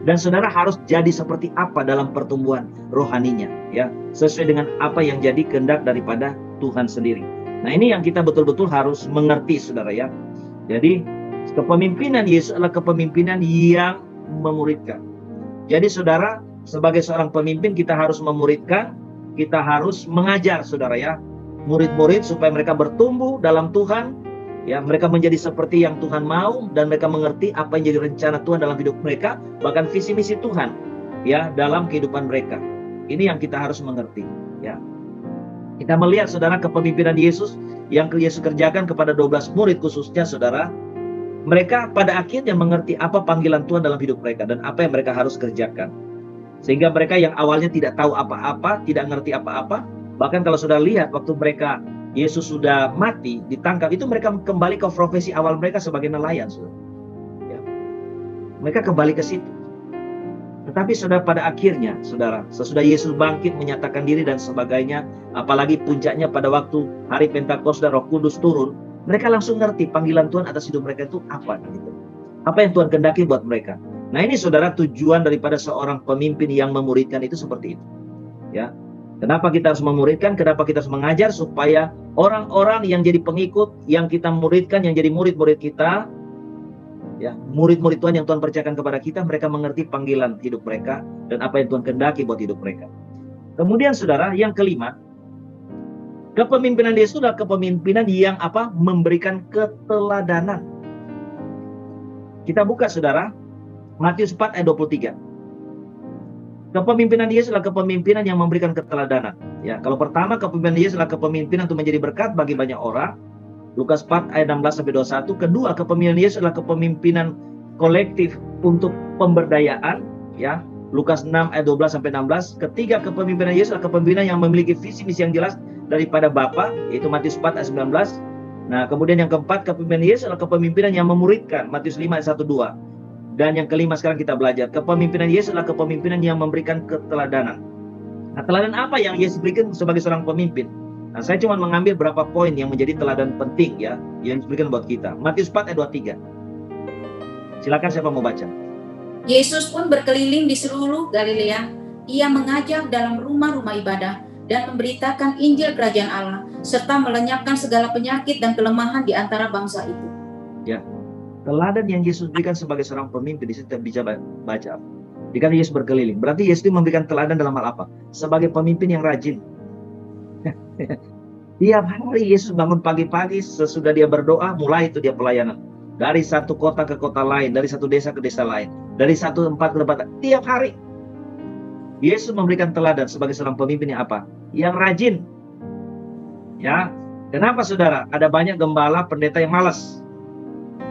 Dan saudara harus jadi seperti apa dalam pertumbuhan rohaninya, ya, sesuai dengan apa yang jadi kehendak daripada Tuhan sendiri. Nah ini yang kita betul-betul harus mengerti saudara, ya. Jadi kepemimpinan Yesus adalah kepemimpinan yang memuridkan. Jadi saudara, sebagai seorang pemimpin kita harus memuridkan, kita harus mengajar saudara, ya, murid-murid supaya mereka bertumbuh dalam Tuhan, ya, mereka menjadi seperti yang Tuhan mau dan mereka mengerti apa yang jadi rencana Tuhan dalam hidup mereka, bahkan visi misi Tuhan, ya, dalam kehidupan mereka. Ini yang kita harus mengerti, ya. Kita melihat saudara kepemimpinan Yesus yang Yesus kerjakan kepada 12 murid khususnya saudara. mereka pada akhirnya mengerti apa panggilan Tuhan dalam hidup mereka dan apa yang mereka harus kerjakan. Sehingga mereka yang awalnya tidak tahu apa-apa, tidak ngerti apa-apa, bahkan kalau sudah lihat waktu mereka Yesus sudah mati, ditangkap, itu mereka kembali ke profesi awal mereka sebagai nelayan. Ya. Mereka kembali ke situ. Tetapi saudara, pada akhirnya, saudara, sesudah Yesus bangkit, menyatakan diri dan sebagainya, apalagi puncaknya pada waktu hari Pentakosta dan Roh Kudus turun, mereka langsung ngerti panggilan Tuhan atas hidup mereka itu apa. Gitu. Apa yang Tuhan kehendaki buat mereka. Nah ini saudara, tujuan daripada seorang pemimpin yang memuridkan itu seperti itu. Ya. Kenapa kita harus memuridkan? Kenapa kita harus mengajar? Supaya orang-orang yang jadi pengikut, yang kita muridkan, yang jadi murid-murid kita, ya, murid-murid Tuhan yang Tuhan percayakan kepada kita, mereka mengerti panggilan hidup mereka dan apa yang Tuhan kehendaki buat hidup mereka. Kemudian saudara, yang kelima, kepemimpinan Yesus adalah kepemimpinan yang apa? Memberikan keteladanan. Kita buka saudara, Matius 4 ayat 23. Kepemimpinan Yesus adalah kepemimpinan yang memberikan keteladanan. Ya, kalau pertama kepemimpinan Yesus adalah kepemimpinan untuk menjadi berkat bagi banyak orang. Lukas 4 ayat 16 sampai 21. Kedua, kepemimpinan Yesus adalah kepemimpinan kolektif untuk pemberdayaan, ya. Lukas 6 ayat 12 sampai 16. Ketiga, kepemimpinan Yesus adalah kepemimpinan yang memiliki visi misi yang jelas daripada Bapa, yaitu Matius 4 ayat 19. Nah, kemudian yang keempat, kepemimpinan Yesus adalah kepemimpinan yang memuridkan, Matius 5 ayat 1-2. Dan yang kelima sekarang kita belajar, kepemimpinan Yesus adalah kepemimpinan yang memberikan keteladanan. Nah, teladan apa yang Yesus berikan sebagai seorang pemimpin? Nah, saya cuma mengambil beberapa poin yang menjadi teladan penting ya, yang diberikan buat kita. Matius 4 ayat 23. Silakan siapa mau baca. Yesus pun berkeliling di seluruh Galilea. Ia mengajar dalam rumah-rumah ibadah dan memberitakan Injil Kerajaan Allah, serta melenyapkan segala penyakit dan kelemahan di antara bangsa itu. Ya. Teladan yang Yesus berikan sebagai seorang pemimpin, di situ kita bisa baca. Dikatakan Yesus berkeliling. Berarti Yesus itu memberikan teladan dalam hal apa? Sebagai pemimpin yang rajin. Tiap hari Yesus bangun pagi-pagi, sesudah dia berdoa, mulai itu dia pelayanan. Dari satu kota ke kota lain, dari satu desa ke desa lain, dari satu tempat ke tempat. Tiap hari Yesus memberikan teladan sebagai seorang pemimpin yang apa? Yang rajin. Ya. Kenapa saudara? Ada banyak gembala, pendeta yang malas.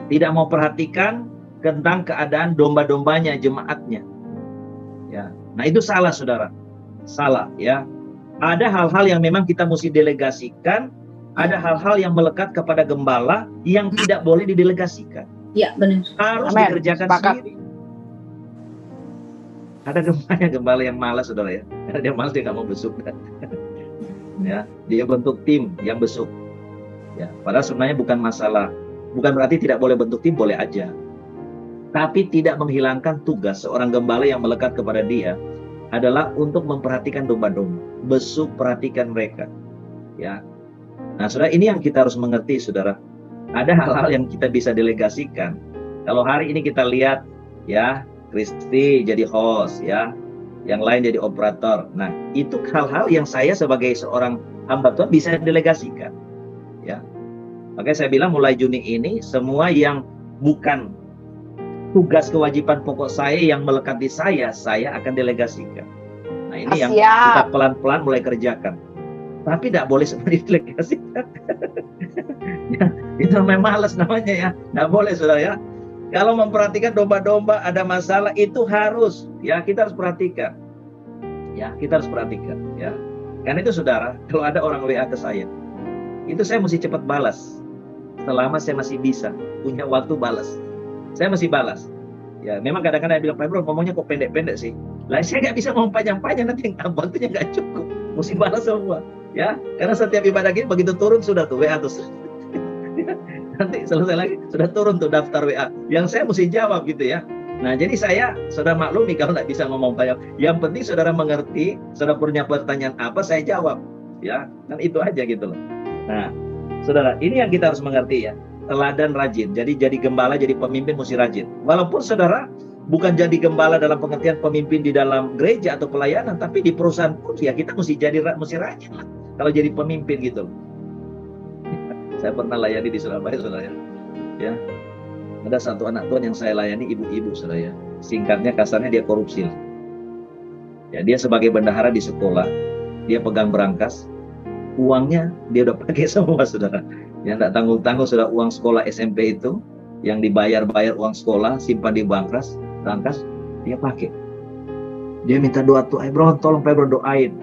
Tidak mau perhatikan tentang keadaan domba-dombanya, jemaatnya. Ya. Nah itu salah saudara. Salah ya. Ada hal-hal yang memang kita mesti delegasikan. Ada hal-hal yang melekat kepada gembala yang tidak boleh didelegasikan. Ya benar. Harus dikerjakan sendiri. Ada gembala yang malas saudara ya. Dia malas, dia nggak mau besuk. Ya, dia bentuk tim yang besuk. Ya, padahal sebenarnya bukan masalah. Bukan berarti tidak boleh bentuk tim, boleh aja. Tapi tidak menghilangkan tugas seorang gembala yang melekat kepada dia adalah untuk memperhatikan domba-domba. Besuk, perhatikan mereka. Ya. Nah, saudara, ini yang kita harus mengerti, saudara. Ada hal-hal yang kita bisa delegasikan. Kalau hari ini kita lihat, ya, Kristi jadi host, ya. Yang lain jadi operator. Nah, itu hal-hal yang saya sebagai seorang hamba Tuhan bisa delegasikan. Ya. Makanya saya bilang mulai Juni ini, semua yang bukan tugas kewajiban pokok saya yang melekat di saya akan delegasikan. Nah ini yang kita pelan-pelan mulai kerjakan. Tapi tidak boleh seperti delegasikan. Ya, itu namanya malas namanya ya. Tidak boleh saudara ya. Kalau memperhatikan domba-domba ada masalah, itu harus. Ya kita harus perhatikan. Ya kita harus perhatikan. Ya. Karena itu saudara, kalau ada orang WA ke saya, itu saya mesti cepat balas. Selama saya masih bisa punya waktu balas, saya masih balas. Ya memang kadang-kadang dia bilang, Pak Bro ngomongnya kok pendek-pendek sih. Lah saya nggak bisa ngomong panjang-panjang, nanti waktunya nggak cukup, mesti balas semua. Ya karena setiap ibadah gini begitu turun sudah tuh WA terus. Nanti selesai lagi sudah turun tuh daftar WA yang saya mesti jawab gitu ya. Nah jadi saya saudara maklumi kalau nggak bisa ngomong panjang. Yang penting saudara mengerti, saudara punya pertanyaan apa saya jawab. Ya kan itu aja gitu loh. Nah saudara, ini yang kita harus mengerti ya. Teladan rajin. Jadi gembala, jadi pemimpin mesti rajin. Walaupun saudara bukan jadi gembala dalam pengertian pemimpin di dalam gereja atau pelayanan, tapi di perusahaan pun ya kita mesti rajin lah. Kalau jadi pemimpin gitu. Saya pernah layani di Surabaya, saudara ya. Ada satu anak Tuhan yang saya layani, ibu-ibu saudara ya. Singkatnya kasarnya dia korupsi. Ya dia sebagai bendahara di sekolah, dia pegang berangkas. Uangnya dia udah pakai semua saudara. Yang tidak tanggung-tanggung sudah uang sekolah SMP itu yang dibayar uang sekolah, simpan di brankas, dia pakai. Dia minta doa tuh, bro, tolong Pak Bro doain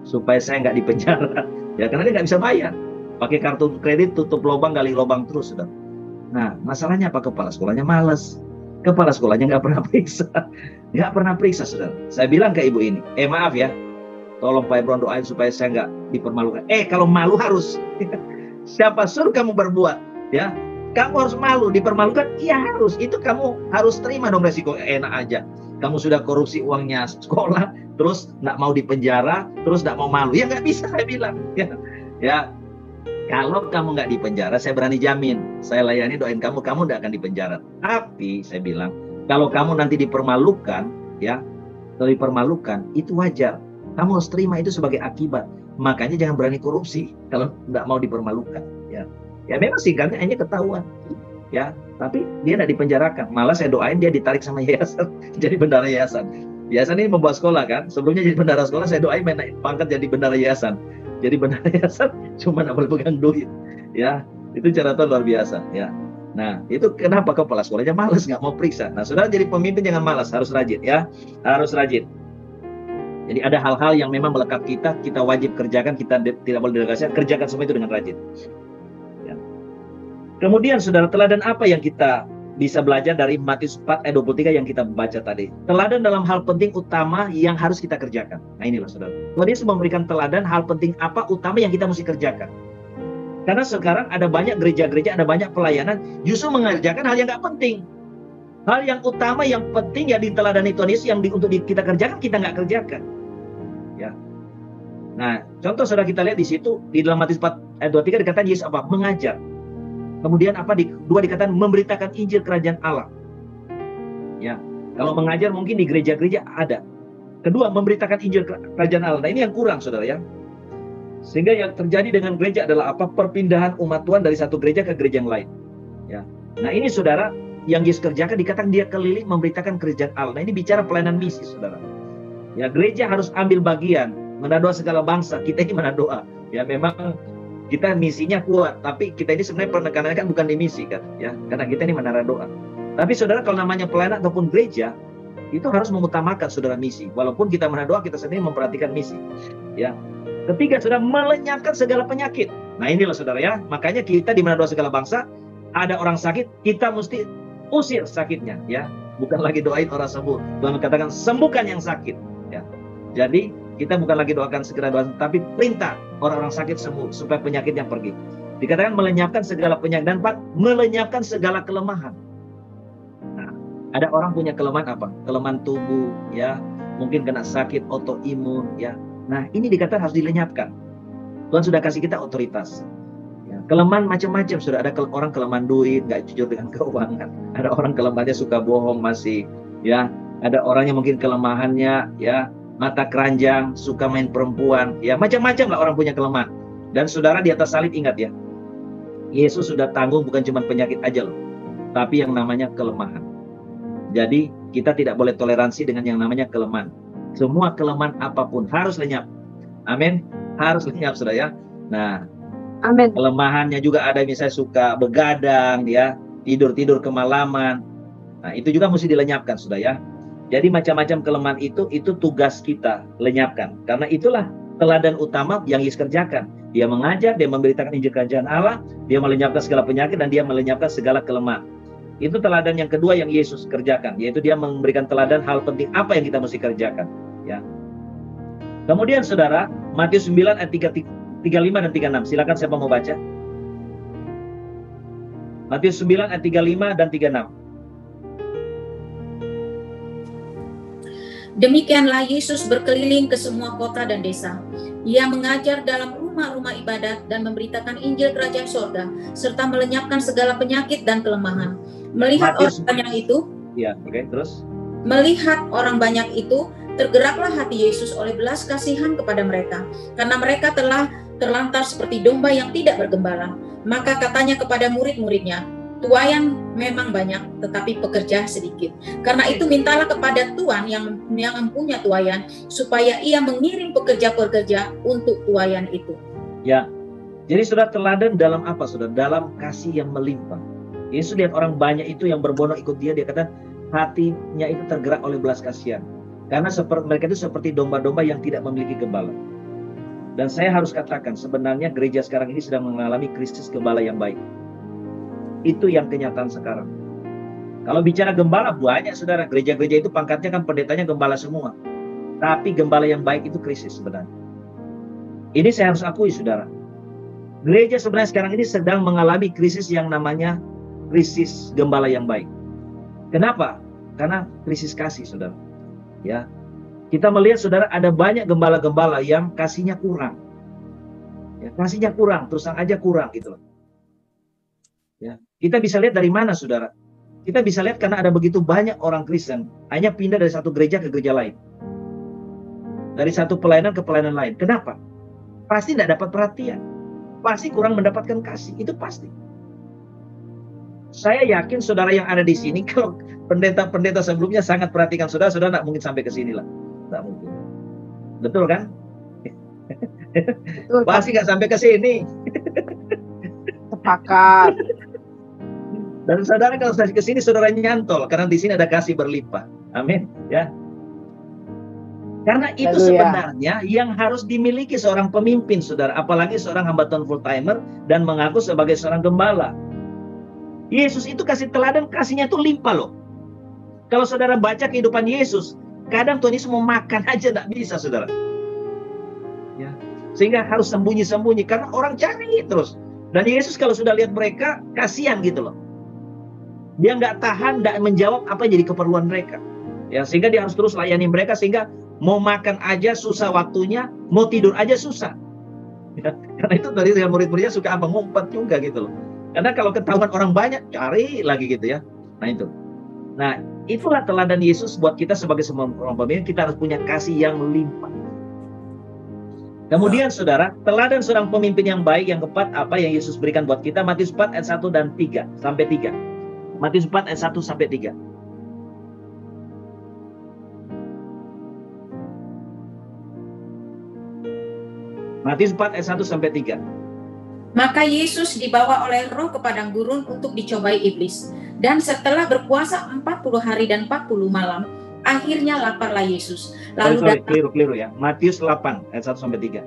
supaya saya nggak dipenjara. Ya karena dia nggak bisa bayar. Pakai kartu kredit, tutup lubang, gali lubang terus, saudara. Nah, masalahnya apa? Kepala sekolahnya malas. Kepala sekolahnya nggak pernah periksa. Nggak pernah periksa, saudara. Saya bilang ke ibu ini, maaf ya, tolong Pak Bro doain supaya saya nggak dipermalukan. Kalau malu harus. Siapa suruh kamu berbuat? Ya, kamu harus malu, dipermalukan? Iya harus. Itu kamu harus terima dong resiko. Enak aja. Kamu sudah korupsi uangnya sekolah, terus nggak mau dipenjara, terus nggak mau malu. Ya nggak bisa, saya bilang. Ya, kalau kamu nggak dipenjara, saya berani jamin. Saya layani, doain kamu nggak akan dipenjara. Tapi saya bilang, kalau kamu nanti dipermalukan, ya, itu wajar. Kamu harus terima itu sebagai akibat. Makanya jangan berani korupsi kalau nggak mau dipermalukan. Ya memang singkatnya hanya ketahuan. Ya, tapi dia tidak dipenjarakan. Malah saya doain dia ditarik sama yayasan, jadi bendahara yayasan. Yayasan ini membawa sekolah kan. Sebelumnya jadi bendahara sekolah, saya doain naik pangkat jadi bendahara yayasan. Jadi bendahara yayasan cuma nggak boleh pegang duit. Ya, itu cara Tuhan luar biasa. Ya. Nah, itu kenapa kepala sekolahnya malas, nggak mau periksa. Nah, saudara jadi pemimpin jangan malas, harus rajin ya, harus rajin. Jadi ada hal-hal yang memang melekat kita wajib kerjakan, kita tidak boleh delegasikan, kerjakan semua itu dengan rajin. Kemudian saudara, teladan apa yang kita bisa belajar dari Matius 4 ayat 23 yang kita baca tadi? Teladan dalam hal penting utama yang harus kita kerjakan. Nah inilah saudara. Tuhan Yesus memberikan teladan hal penting apa utama yang kita mesti kerjakan. Karena sekarang ada banyak gereja-gereja, ada banyak pelayanan justru mengerjakan hal yang nggak penting. Hal yang utama, yang penting ya diteladani Tuhan Yesus yang untuk kita kerjakan, kita nggak kerjakan. Ya. Nah, contoh saudara kita lihat di situ, di dalam Matius 4 ayat 23 dikatakan Yesus apa? Mengajar. Kemudian apa? Dua dikatakan memberitakan Injil Kerajaan Allah. Ya, kalau mengajar mungkin di gereja-gereja ada. Kedua, memberitakan Injil Kerajaan Allah. Nah ini yang kurang saudara ya. Sehingga yang terjadi dengan gereja adalah apa? Perpindahan umat Tuhan dari satu gereja ke gereja yang lain. Ya. Nah ini saudara, yang Yesus kerjakan dikatakan dia keliling memberitakan Kerajaan Allah. Nah ini bicara pelayanan misi saudara. Ya, gereja harus ambil bagian menadoa segala bangsa. Kita ini menadoa. Ya memang kita misinya kuat, tapi kita ini sebenarnya penekanannya kan bukan di misi kan, ya, karena kita ini menara doa. Tapi saudara, kalau namanya pelayanan ataupun gereja, itu harus mengutamakan saudara misi. Walaupun kita menara doa, kita sendiri memperhatikan misi. Ya. Ketiga, saudara, melenyapkan segala penyakit. Nah inilah saudara ya, makanya kita di menara doa segala bangsa, ada orang sakit, kita mesti usir sakitnya, ya, bukan lagi doain orang sembuh. Tuhan katakan sembuhkan yang sakit. Ya. Jadi kita bukan lagi doakan segera doa, tapi perintah orang-orang sakit sembuh supaya penyakitnya pergi. Dikatakan melenyapkan segala penyakit dan melenyapkan segala kelemahan. Nah, ada orang punya kelemahan apa? Kelemahan tubuh, ya, mungkin kena sakit autoimun, ya. Nah, ini dikatakan harus dilenyapkan. Tuhan sudah kasih kita otoritas. Ya, kelemahan macam-macam sudah ada orang kelemahan duit, nggak jujur dengan keuangan. Ada orang kelemahannya suka bohong masih, ya. Ada orang yang mungkin kelemahannya, ya, mata keranjang, suka main perempuan, ya macam-macam lah orang punya kelemahan. Dan saudara di atas salib ingat ya, Yesus sudah tanggung bukan cuma penyakit aja loh, tapi yang namanya kelemahan. Jadi kita tidak boleh toleransi dengan yang namanya kelemahan. Semua kelemahan apapun harus lenyap. Amin. Harus lenyap saudara ya. Nah, amin. Kelemahannya juga ada misalnya suka begadang, ya, tidur kemalaman. Nah, itu juga mesti dilenyapkan saudara ya. Jadi macam-macam kelemahan itu tugas kita lenyapkan. Karena itulah teladan utama yang Yesus kerjakan. Dia mengajar, dia memberitakan Injil Kerajaan Allah, dia melenyapkan segala penyakit, dan dia melenyapkan segala kelemahan. Itu teladan yang kedua yang Yesus kerjakan, yaitu dia memberikan teladan hal penting apa yang kita mesti kerjakan. Ya. Kemudian saudara, Matius 9 ayat 35 dan 36. Silakan siapa mau baca. Matius 9 ayat 35 dan 36. Demikianlah Yesus berkeliling ke semua kota dan desa. Ia mengajar dalam rumah-rumah ibadat dan memberitakan Injil Kerajaan Sorga, serta melenyapkan segala penyakit dan kelemahan. Melihat orang banyak itu, melihat orang banyak itu, tergeraklah hati Yesus oleh belas kasihan kepada mereka, karena mereka telah terlantar seperti domba yang tidak bergembala. Maka katanya kepada murid-muridnya, tuaian memang banyak, tetapi pekerja sedikit. Karena itu mintalah kepada Tuhan yang mempunyai tuaian, supaya ia mengirim pekerja-pekerja untuk tuaian itu. Ya, jadi saudara, teladan dalam apa saudara? Dalam kasih yang melimpah. Yesus lihat orang banyak itu yang berbondong ikut dia kata hatinya itu tergerak oleh belas kasihan. Karena mereka itu seperti domba-domba yang tidak memiliki gembala. Dan saya harus katakan, sebenarnya gereja sekarang ini sedang mengalami krisis gembala yang baik. Itu yang kenyataan sekarang. Kalau bicara gembala, banyak saudara. Gereja-gereja itu pangkatnya kan pendetanya gembala semua. Tapi gembala yang baik itu krisis sebenarnya. Ini saya harus akui saudara. Gereja sebenarnya sekarang ini sedang mengalami krisis yang namanya krisis gembala yang baik. Kenapa? Karena krisis kasih saudara. Ya, kita melihat saudara ada banyak gembala-gembala yang kasihnya kurang. Ya, kasihnya kurang, terus aja kurang gitu loh. Ya, kita bisa lihat dari mana saudara? Kita bisa lihat karena ada begitu banyak orang Kristen hanya pindah dari satu gereja ke gereja lain. Dari satu pelayanan ke pelayanan lain. Kenapa? Pasti tidak dapat perhatian. Pasti kurang mendapatkan kasih, itu pasti. Saya yakin saudara yang ada di sini, kalau pendeta-pendeta sebelumnya sangat perhatikan saudara, saudara tidak mungkin sampai ke sini lah. Tidak mungkin. Betul kan? Betul, pasti nggak sampai ke sini. Sepakat. Dan saudara kalau sudah ke sini, saudara nyantol. Karena di sini ada kasih berlimpah. Amin. Ya. Karena itu sebenarnya yang harus dimiliki seorang pemimpin, saudara. Apalagi seorang hamba Tuhan full timer dan mengaku sebagai seorang gembala. Yesus itu kasih teladan, kasihnya itu limpah loh. Kalau saudara baca kehidupan Yesus, kadang Tuhan Yesus mau makan aja tidak bisa saudara. Ya. Sehingga harus sembunyi-sembunyi karena orang cari terus. Dan Yesus kalau sudah lihat mereka, kasihan gitu loh. Dia nggak tahan, nggak menjawab apa yang jadi keperluan mereka. Ya, sehingga dia harus terus layani mereka, sehingga mau makan aja susah waktunya, mau tidur aja susah. Ya, karena itu tadi murid-muridnya suka apa ngumpet juga gitu loh. Karena kalau ketahuan orang banyak, cari lagi gitu ya. Nah itu. Nah itulah teladan Yesus buat kita sebagai semua orang pemimpin, kita harus punya kasih yang limpah. Kemudian saudara, teladan seorang pemimpin yang baik, yang keempat apa yang Yesus berikan buat kita, Matius 4 ayat 1 dan 3 sampai 3. Matius 4 ayat 1 sampai 3. Matius 4 ayat 1 sampai 3. Maka Yesus dibawa oleh Roh ke padang gurun untuk dicobai iblis. Dan setelah berpuasa 40 hari dan 40 malam, akhirnya laparlah Yesus. Lalu keliru ya. Matius 8 ayat 1 sampai 3.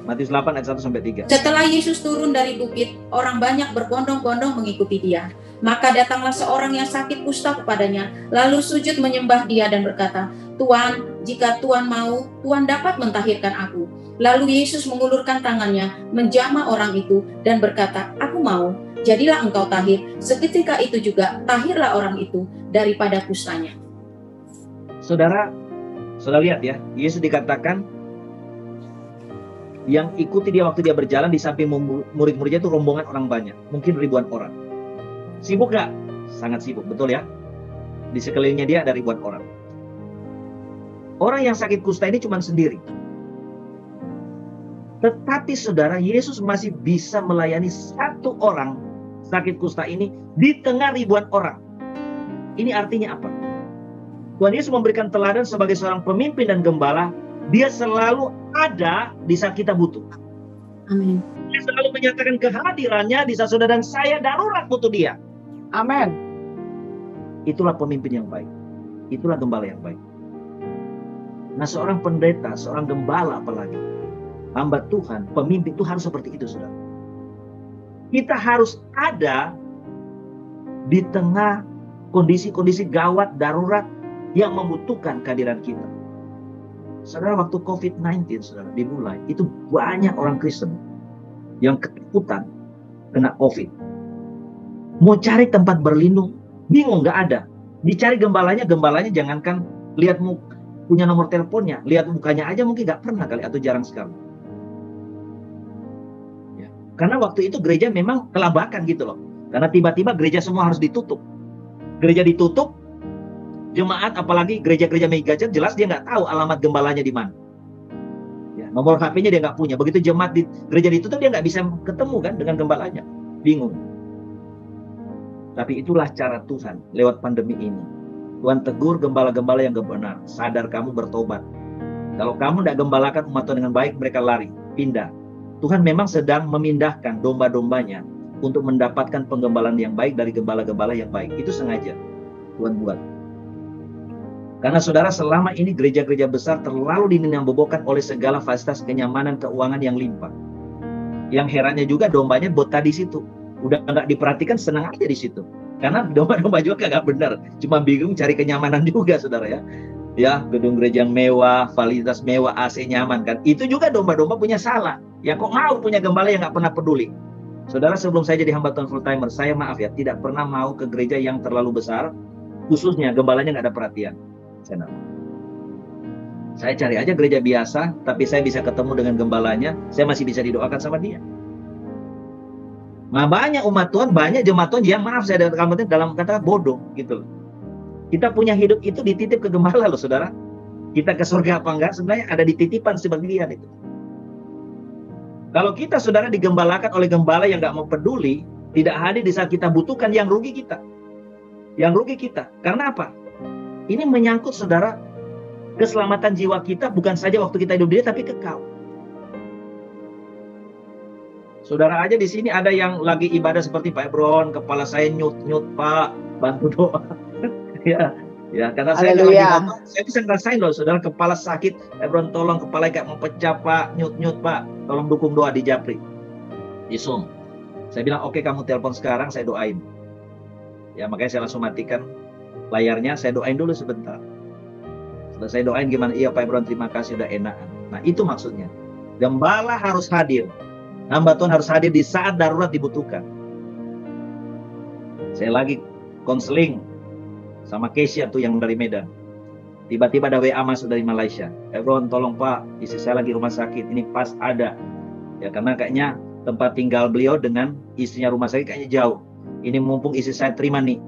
Matius 8 ayat 1 sampai 3. Setelah Yesus turun dari bukit, orang banyak berbondong-bondong mengikuti dia. Maka datanglah seorang yang sakit kusta kepadanya, lalu sujud menyembah dia dan berkata, Tuan, jika Tuan mau, Tuan dapat mentahirkan aku. Lalu Yesus mengulurkan tangannya, menjamah orang itu dan berkata, aku mau, jadilah engkau tahir. Seketika itu juga tahirlah orang itu daripada kustanya. Saudara lihat ya, Yesus dikatakan yang ikuti dia waktu dia berjalan, di samping murid-muridnya itu rombongan orang banyak, mungkin ribuan orang. Sibuk gak? Sangat sibuk, betul ya? Di sekelilingnya dia ada ribuan orang. Orang yang sakit kusta ini cuma sendiri. Tetapi saudara, Yesus masih bisa melayani satu orang sakit kusta ini di tengah ribuan orang. Ini artinya apa? Tuhan Yesus memberikan teladan sebagai seorang pemimpin dan gembala. Dia selalu ada di saat kita butuh. Amin. Dia selalu menyatakan kehadirannya di saat saudara dan saya darurat butuh dia. Amin. Itulah pemimpin yang baik. Itulah gembala yang baik. Nah, seorang pendeta, seorang gembala apalagi, hamba Tuhan, pemimpin itu harus seperti itu, saudara. Kita harus ada di tengah kondisi-kondisi gawat, darurat yang membutuhkan kehadiran kita. Saudara, waktu COVID-19 saudara dimulai, itu banyak orang Kristen yang ketakutan kena COVID. Mau cari tempat berlindung, bingung, nggak ada. Dicari gembalanya jangankan lihat punya nomor teleponnya, lihat mukanya aja mungkin nggak pernah kali atau jarang sekali. Ya. Karena waktu itu gereja memang kelabakan gitu loh. Karena tiba-tiba gereja semua harus ditutup. Gereja ditutup, jemaat apalagi gereja-gereja megachurch jelas dia nggak tahu alamat gembalanya di mana. Ya, nomor HP-nya dia nggak punya. Begitu jemaat di gereja ditutup dia nggak bisa ketemu kan dengan gembalanya. Bingung. Tapi itulah cara Tuhan lewat pandemi ini. Tuhan tegur gembala-gembala yang gak benar. Sadar kamu bertobat. Kalau kamu tidak gembalakan umat Tuhan dengan baik, mereka lari, pindah. Tuhan memang sedang memindahkan domba-dombanya untuk mendapatkan penggembalaan yang baik dari gembala-gembala yang baik. Itu sengaja Tuhan buat. Karena saudara, selama ini gereja-gereja besar terlalu dinambobokkan oleh segala fasilitas kenyamanan keuangan yang limpah. Yang herannya juga dombanya botak di situ. Udah nggak diperhatikan, senang aja di situ. Karena domba-domba juga nggak benar. Cuma bingung cari kenyamanan juga, saudara ya. Ya, gedung gereja yang mewah, fasilitas mewah, AC nyaman kan. Itu juga domba-domba punya salah. Ya kok mau punya gembala yang nggak pernah peduli. Saudara, sebelum saya jadi hamba Tuhan full timer, saya maaf ya, tidak pernah mau ke gereja yang terlalu besar, khususnya gembalanya nggak ada perhatian. Saya cari aja gereja biasa, tapi saya bisa ketemu dengan gembalanya, saya masih bisa didoakan sama dia. Nah, banyak umat Tuhan, banyak jemaat Tuhan yang maaf saya dalam kata bodoh gitu loh. Kita punya hidup itu dititip ke gembala loh, saudara. Kita ke surga apa enggak sebenarnya ada di titipan sebagian itu. Kalau kita, saudara, digembalakan oleh gembala yang nggak mau peduli, tidak hadir di saat kita butuhkan, yang rugi kita. Yang rugi kita. Karena apa? Ini menyangkut, saudara, keselamatan jiwa kita bukan saja waktu kita hidup dia, tapi kekal. Saudara aja di sini ada yang lagi ibadah seperti Pak Ebron, kepala saya nyut-nyut, Pak, bantu doa. ya, karena saya lagi ngomong, saya bisa ngerasain loh, saudara, kepala sakit, Ebron tolong, kepala kayak mau pecah, Pak, nyut-nyut, Pak, tolong dukung doa di Japri, di Zoom. Saya bilang, oke, kamu telepon sekarang, saya doain. Ya, makanya saya langsung matikan layarnya, saya doain dulu sebentar. Setelah saya doain gimana, iya Pak Ebron, terima kasih, udah enakan. Nah, itu maksudnya. Gembala harus hadir. Hamba Tuhan harus hadir di saat darurat dibutuhkan. Saya lagi konseling sama Kesia tuh yang dari Medan. Tiba-tiba ada WA masuk dari Malaysia. Ebron, tolong Pak, istri saya lagi rumah sakit. Ini pas ada. Ya, karena kayaknya tempat tinggal beliau dengan istrinya rumah sakit kayaknya jauh. Ini mumpung istri saya terima nih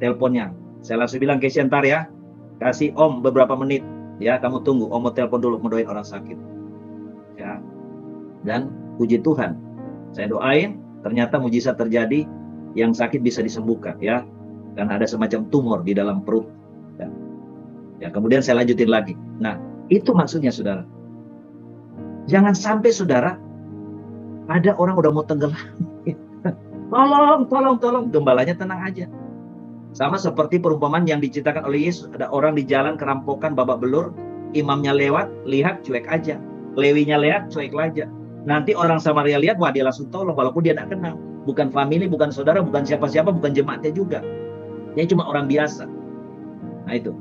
teleponnya. Saya langsung bilang, Kesia, ntar ya, kasih Om beberapa menit. Ya, kamu tunggu, Om mau telepon dulu, mau doain orang sakit. Ya. Dan puji Tuhan, saya doain, ternyata mujizat terjadi, yang sakit bisa disembuhkan, ya. Karena ada semacam tumor di dalam perut. Ya, kemudian saya lanjutin lagi. Nah, itu maksudnya, saudara. Jangan sampai, saudara, ada orang udah mau tenggelam. Tolong, gembalanya tenang aja. Sama seperti perumpamaan yang diceritakan oleh Yesus. Ada orang di jalan kerampokan babak belur, imamnya lewat, lihat, cuek aja. Lewinya lihat, cuek aja. Nanti orang Samaria lihat, wah dia langsung tolong, walaupun dia tidak kenal. Bukan family, bukan saudara, bukan siapa-siapa, bukan jemaatnya juga. Dia cuma orang biasa. Nah itu.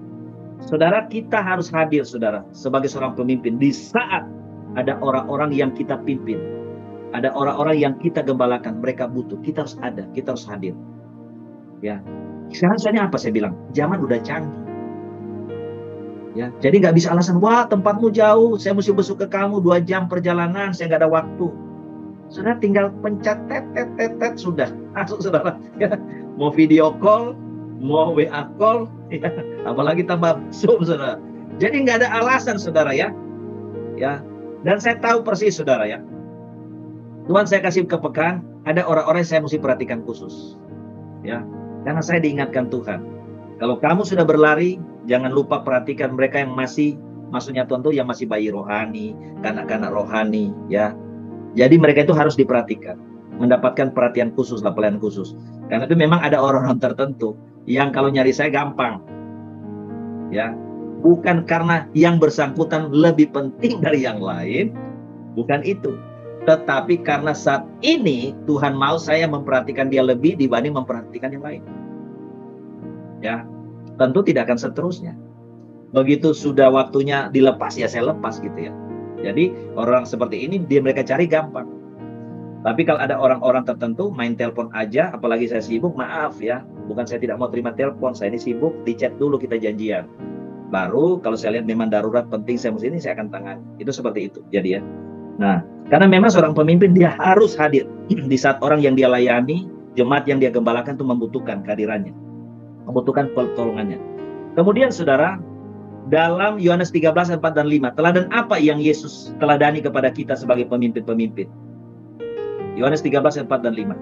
Saudara, kita harus hadir, saudara, sebagai seorang pemimpin. Di saat ada orang-orang yang kita pimpin. Ada orang-orang yang kita gembalakan, mereka butuh. Kita harus ada, kita harus hadir. Ya. Sekarang soalnya apa saya bilang? Zaman udah canggih. Ya, jadi nggak bisa alasan, wah tempatmu jauh, saya mesti besuk ke kamu 2 jam perjalanan, saya nggak ada waktu. Saudara tinggal pencet tet sudah, masuk saudara. Ya, mau video call, mau WA call, ya, apalagi tambah Zoom, saudara. Jadi nggak ada alasan, saudara ya. Ya, dan saya tahu persis, saudara ya. Tuhan saya kasih kepekaan, ada orang-orang yang saya mesti perhatikan khusus. Ya, karena saya diingatkan Tuhan. Kalau kamu sudah berlari, jangan lupa perhatikan mereka yang masih, maksudnya Tuhan tuh yang masih bayi rohani, kanak-kanak rohani, ya. Jadi mereka itu harus diperhatikan, mendapatkan perhatian khusus, pelayanan khusus. Karena itu memang ada orang-orang tertentu yang kalau nyari saya gampang, ya. Bukan karena yang bersangkutan lebih penting dari yang lain, bukan itu. Tetapi karena saat ini Tuhan mau saya memperhatikan dia lebih dibanding memperhatikan yang lain. Ya, tentu tidak akan seterusnya. Begitu sudah waktunya dilepas, ya saya lepas gitu ya. Jadi orang seperti ini mereka cari gampang. Tapi kalau ada orang-orang tertentu main telepon aja, apalagi saya sibuk, maaf ya, bukan saya tidak mau terima telepon, saya ini sibuk, di chat dulu kita janjian. Baru kalau saya lihat memang darurat penting saya mesti ini, saya akan tangani. Itu seperti itu. Jadi ya. Nah, karena memang seorang pemimpin dia harus hadir di saat orang yang dia layani, jemaat yang dia gembalakan itu membutuhkan kehadirannya. Membutuhkan pertolongannya. Kemudian saudara, dalam Yohanes 13, 4 dan 5, teladan apa yang Yesus teladani kepada kita sebagai pemimpin-pemimpin? Yohanes 13, 4 dan 5.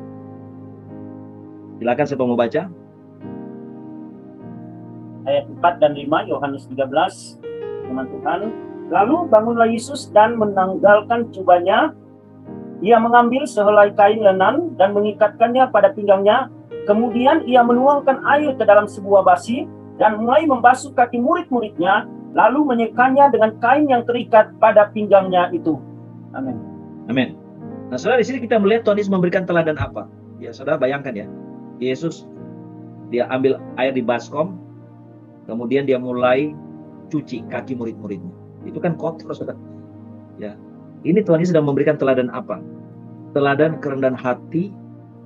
Silakan siapa mau baca? Ayat 4 dan 5, Yohanes 13, firman Tuhan. Lalu bangunlah Yesus dan menanggalkan jubahnya, ia mengambil sehelai kain lenan dan mengikatkannya pada pinggangnya. Kemudian ia menuangkan air ke dalam sebuah basi dan mulai membasuh kaki murid-muridnya, lalu menyekanya dengan kain yang terikat pada pinggangnya itu. Amin. Amin. Nah, saudara, di sini kita melihat Tuhan Yesus memberikan teladan apa? Ya, saudara bayangkan ya, Yesus dia ambil air di baskom, kemudian dia mulai cuci kaki murid-muridnya. Itu kan kotor, saudara. Ya, ini Tuhan Yesus sedang memberikan teladan apa? Teladan kerendahan hati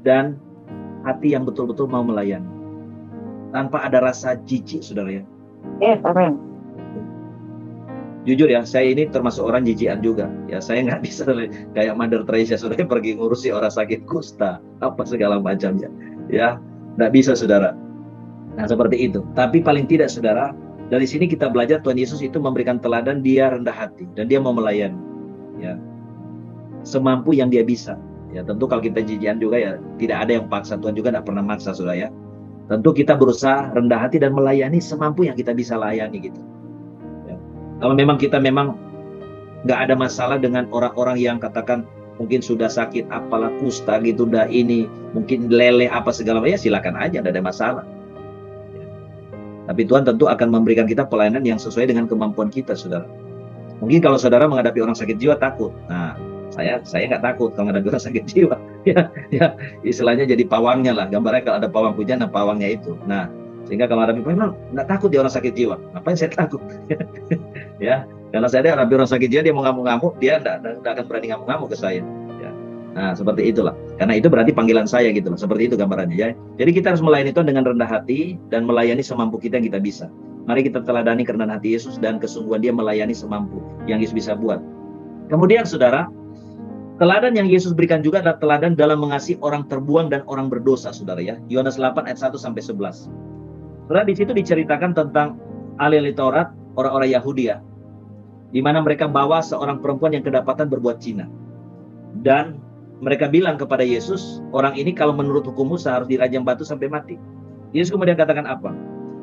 dan hati yang betul-betul mau melayani, tanpa ada rasa jijik, saudara ya. Yes, amin. Jujur ya, saya ini termasuk orang jijian juga. Ya, saya nggak bisa kayak Mother Teresa, saudara, pergi ngurusi orang sakit kusta, apa segala macamnya. Ya, nggak bisa, saudara. Nah, seperti itu. Tapi paling tidak, saudara, dari sini kita belajar Tuhan Yesus itu memberikan teladan, dia rendah hati dan dia mau melayani. Ya, semampu yang dia bisa. Ya, tentu kalau kita jijian juga ya, tidak ada yang paksa. Tuhan juga tidak pernah maksa, saudara ya. Tentu kita berusaha rendah hati dan melayani semampu yang kita bisa layani gitu. Ya. Kalau memang kita nggak ada masalah dengan orang-orang yang katakan mungkin sudah sakit, apalah kusta gitu, dah ini mungkin lele apa segala macam, ya silakan aja, tidak ada masalah. Ya. Tapi Tuhan tentu akan memberikan kita pelayanan yang sesuai dengan kemampuan kita, saudara. Mungkin kalau saudara menghadapi orang sakit jiwa takut, nah saya nggak takut kalau menghadapi orang sakit jiwa. ya istilahnya jadi pawangnya lah, gambarnya kalau ada pawang hujan, nah pawangnya itu. Nah, sehingga kalau menghadapi pawang, nggak takut dia orang sakit jiwa. Ngapain saya takut? Ya, karena saya menghadapi orang sakit jiwa, dia mau ngamuk-ngamuk, dia nggak akan berani ngamuk-ngamuk ke saya. Ya. Nah, seperti itulah. Karena itu berarti panggilan saya gitu loh. Seperti itu gambarannya ya. Jadi kita harus melayani Tuhan dengan rendah hati dan melayani semampu kita yang kita bisa. Mari kita teladani kerendahan hati Yesus dan kesungguhan dia melayani semampu yang Yesus bisa buat. Kemudian, saudara, teladan yang Yesus berikan juga adalah teladan dalam mengasihi orang terbuang dan orang berdosa, saudara ya. Yohanes 8 ayat 1-11. Saudara, di situ diceritakan tentang ahli Taurat, orang-orang Yahudi ya, di mana mereka bawa seorang perempuan yang kedapatan berbuat zina. Dan mereka bilang kepada Yesus, orang ini kalau menurut hukum Musa harus dirajam batu sampai mati. Yesus kemudian katakan apa?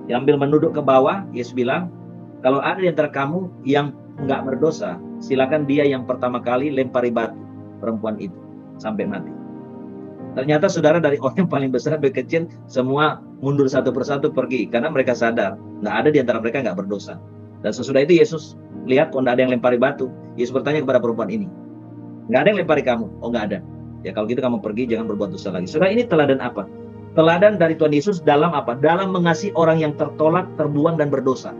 Diambil menunduk ke bawah, Yesus bilang, kalau ada di antara kamu yang nggak berdosa, silakan dia yang pertama kali lempari batu perempuan itu sampai mati. Ternyata, saudara, dari orang yang paling besar sampai kecil, semua mundur satu persatu pergi, karena mereka sadar nggak ada di antara mereka nggak berdosa. Dan sesudah itu Yesus lihat kok nggak ada yang lempari batu. Yesus bertanya kepada perempuan ini, nggak ada yang lempari kamu? Oh, nggak ada. Ya kalau gitu kamu pergi, jangan berbuat dosa lagi. Saudara, ini teladan apa? Teladan dari Tuhan Yesus dalam apa? Dalam mengasihi orang yang tertolak, terbuang, dan berdosa.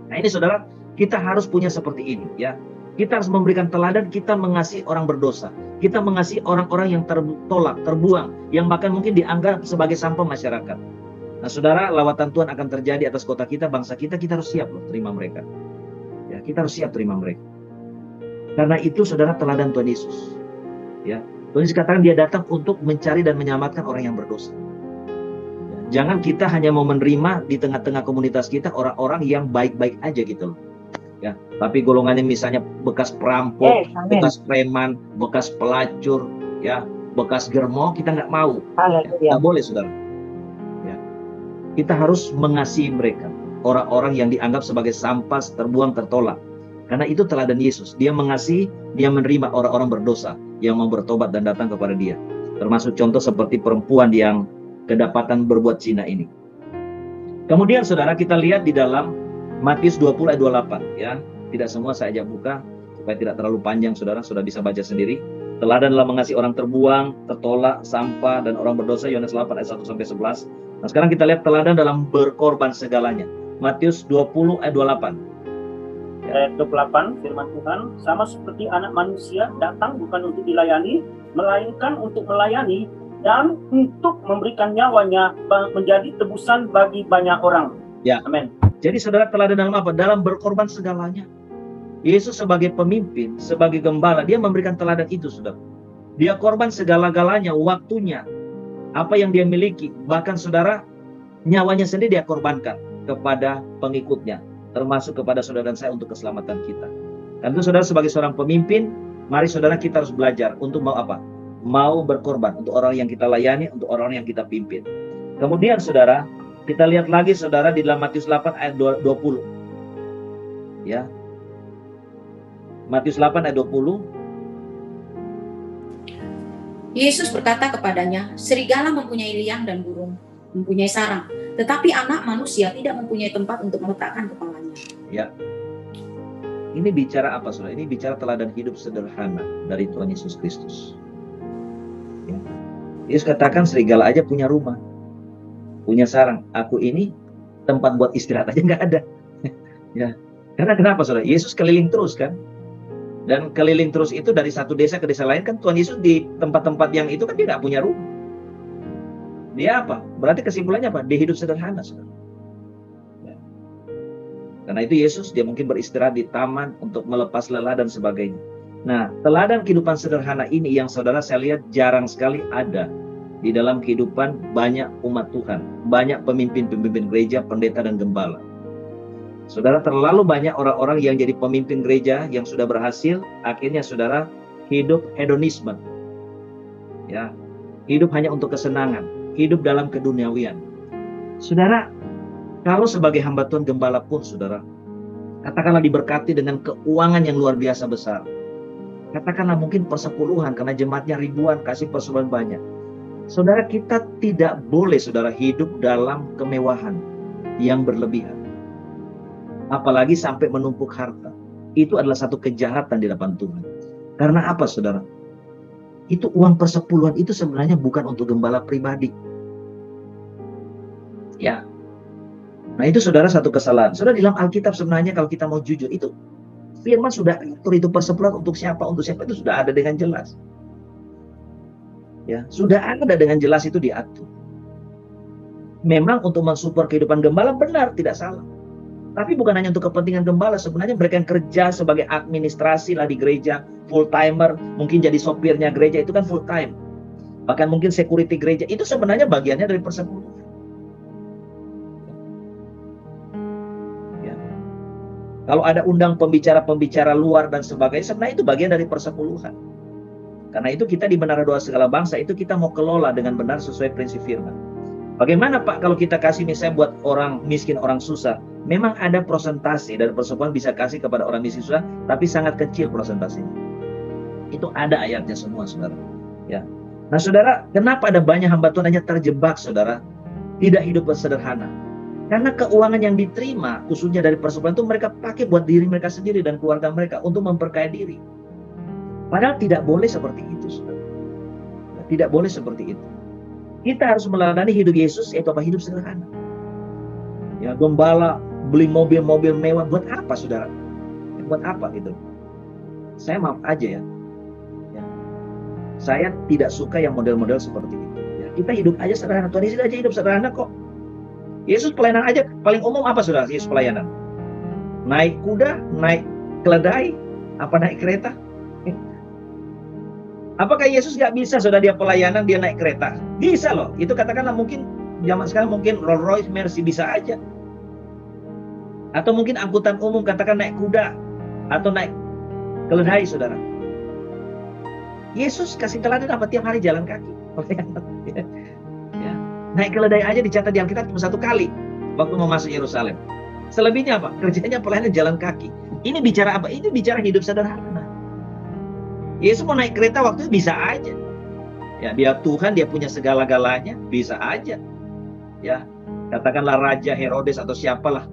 Nah ini, saudara, kita harus punya seperti ini ya. Kita harus memberikan teladan, kita mengasihi orang berdosa. Kita mengasihi orang-orang yang tertolak, terbuang, yang bahkan mungkin dianggap sebagai sampah masyarakat. Nah, saudara, lawatan Tuhan akan terjadi atas kota kita, bangsa kita harus siap loh terima mereka. Ya, kita harus siap terima mereka. Karena itu, saudara, teladan Tuhan Yesus. Ya, Tuhan Yesus katakan dia datang untuk mencari dan menyelamatkan orang yang berdosa. Ya, jangan kita hanya mau menerima di tengah-tengah komunitas kita orang-orang yang baik-baik aja gitu loh. Ya, tapi golongannya misalnya bekas perampok, bekas preman, bekas pelacur, ya, bekas germo, kita nggak mau. Ya, nggak boleh, saudara. Ya, kita harus mengasihi mereka, orang-orang yang dianggap sebagai sampah, terbuang, tertolak. Karena itu teladan Yesus. Dia mengasihi, dia menerima orang-orang berdosa yang mau bertobat dan datang kepada dia. Termasuk contoh seperti perempuan yang kedapatan berbuat zina ini. Kemudian, saudara, kita lihat di dalam Matius 20 ayat 28 ya. Tidak semua saya ajak buka supaya tidak terlalu panjang, saudara sudah bisa baca sendiri. Teladan dalam mengasihi orang terbuang, tertolak, sampah, dan orang berdosa, Yohanes 8 ayat 1-11. Nah, sekarang kita lihat teladan dalam berkorban segalanya. Matius 20 ayat 28. Ayat 28, firman Tuhan, sama seperti anak manusia datang bukan untuk dilayani, melainkan untuk melayani dan untuk memberikan nyawanya menjadi tebusan bagi banyak orang. Ya. Amin. Jadi, saudara, teladan dalam apa? Dalam berkorban segalanya. Yesus sebagai pemimpin, sebagai gembala, dia memberikan teladan itu, saudara. Dia korban segala-galanya, waktunya, apa yang dia miliki. Bahkan, saudara, nyawanya sendiri dia korbankan kepada pengikutnya, termasuk kepada saudara dan saya untuk keselamatan kita. Dan itu, saudara, sebagai seorang pemimpin, mari, saudara, kita harus belajar untuk mau apa? Mau berkorban untuk orang yang kita layani, untuk orang yang kita pimpin. Kemudian, saudara, kita lihat lagi, saudara, di dalam Matius 8 ayat 20. Ya. Matius 8 ayat 20. Yesus berkata kepadanya, serigala mempunyai liang dan burung mempunyai sarang, tetapi anak manusia tidak mempunyai tempat untuk meletakkan kepalanya. Ya. Ini bicara apa, saudara? Ini bicara teladan hidup sederhana dari Tuhan Yesus Kristus. Ya. Yesus katakan serigala aja punya rumah, punya sarang. Aku ini tempat buat istirahat aja nggak ada. Ya. Karena kenapa, saudara? Yesus keliling terus kan? Dan keliling terus itu dari satu desa ke desa lain kan. Tuhan Yesus di tempat-tempat yang itu kan dia nggak punya rumah. Dia apa? Berarti kesimpulannya apa? Dia hidup sederhana, saudara. Ya. Karena itu Yesus dia mungkin beristirahat di taman untuk melepas lelah dan sebagainya. Nah, teladan kehidupan sederhana ini yang saudara saya lihat jarang sekali ada di dalam kehidupan banyak umat Tuhan, banyak pemimpin-pemimpin gereja, pendeta dan gembala. Saudara, terlalu banyak orang-orang yang jadi pemimpin gereja yang sudah berhasil, akhirnya saudara hidup hedonisme. Ya, hidup hanya untuk kesenangan, hidup dalam keduniawian. Saudara, kalau sebagai hamba Tuhan gembala pun saudara, katakanlah diberkati dengan keuangan yang luar biasa besar. Katakanlah mungkin persepuluhan karena jemaatnya ribuan, kasih persembahan banyak. Saudara, kita tidak boleh saudara hidup dalam kemewahan yang berlebihan. Apalagi sampai menumpuk harta. Itu adalah satu kejahatan di depan Tuhan. Karena apa, saudara? Itu uang persepuluhan itu sebenarnya bukan untuk gembala pribadi. Ya. Nah, itu saudara satu kesalahan. Saudara, di dalam Alkitab sebenarnya kalau kita mau jujur, itu firman sudah atur itu persepuluhan untuk siapa itu sudah ada dengan jelas. Ya, sudah ada dengan jelas itu diatur. Memang untuk mensupport kehidupan gembala benar, tidak salah. Tapi bukan hanya untuk kepentingan gembala, sebenarnya mereka yang kerja sebagai administrasi lah di gereja, full timer, mungkin jadi sopirnya gereja itu kan full time. Bahkan mungkin security gereja itu sebenarnya bagiannya dari persepuluhan. Ya. Kalau ada undang pembicara-pembicara luar dan sebagainya, sebenarnya itu bagian dari persepuluhan. Karena itu kita di Menara Doa Segala Bangsa itu kita mau kelola dengan benar sesuai prinsip firman. Bagaimana Pak kalau kita kasih misalnya buat orang miskin, orang susah? Memang ada prosentase dari persepuluhan bisa kasih kepada orang miskin susah, tapi sangat kecil prosentasenya. Itu ada ayatnya semua, saudara. Ya. Nah, saudara, kenapa ada banyak hamba Tuhan hanya terjebak, saudara? Tidak hidup sederhana. Karena keuangan yang diterima, khususnya dari persepuluhan itu mereka pakai buat diri mereka sendiri dan keluarga mereka untuk memperkaya diri. Padahal tidak boleh seperti itu, saudara. Tidak boleh seperti itu. Kita harus meladani hidup Yesus, yaitu apa? Hidup sederhana. Ya, gembala beli mobil-mobil mewah buat apa, saudara? Ya, buat apa gitu? Saya maaf aja ya. Ya. Saya tidak suka yang model-model seperti itu. Ya, kita hidup aja sederhana. Tuhan Yesus aja hidup sederhana kok. Yesus pelayanan aja paling umum apa, saudara? Yesus pelayanan naik kuda, naik keledai, apa naik kereta? Apakah Yesus nggak bisa, saudara, dia pelayanan, dia naik kereta? Bisa loh. Itu katakanlah mungkin zaman sekarang mungkin Rolls Royce, Mercy bisa aja. Atau mungkin angkutan umum, katakan naik kuda atau naik keledai, saudara. Yesus kasih teladan apa? Tiap hari jalan kaki. Ya. Naik keledai aja dicatat di Alkitab cuma 1 kali waktu mau masuk Yerusalem. Selebihnya apa? Kerjanya pelayanan jalan kaki. Ini bicara apa? Ini bicara hidup sederhana. Yesus mau naik kereta waktu itu bisa aja. Ya, dia Tuhan, dia punya segala-galanya, bisa aja. Ya, katakanlah Raja Herodes atau siapalah.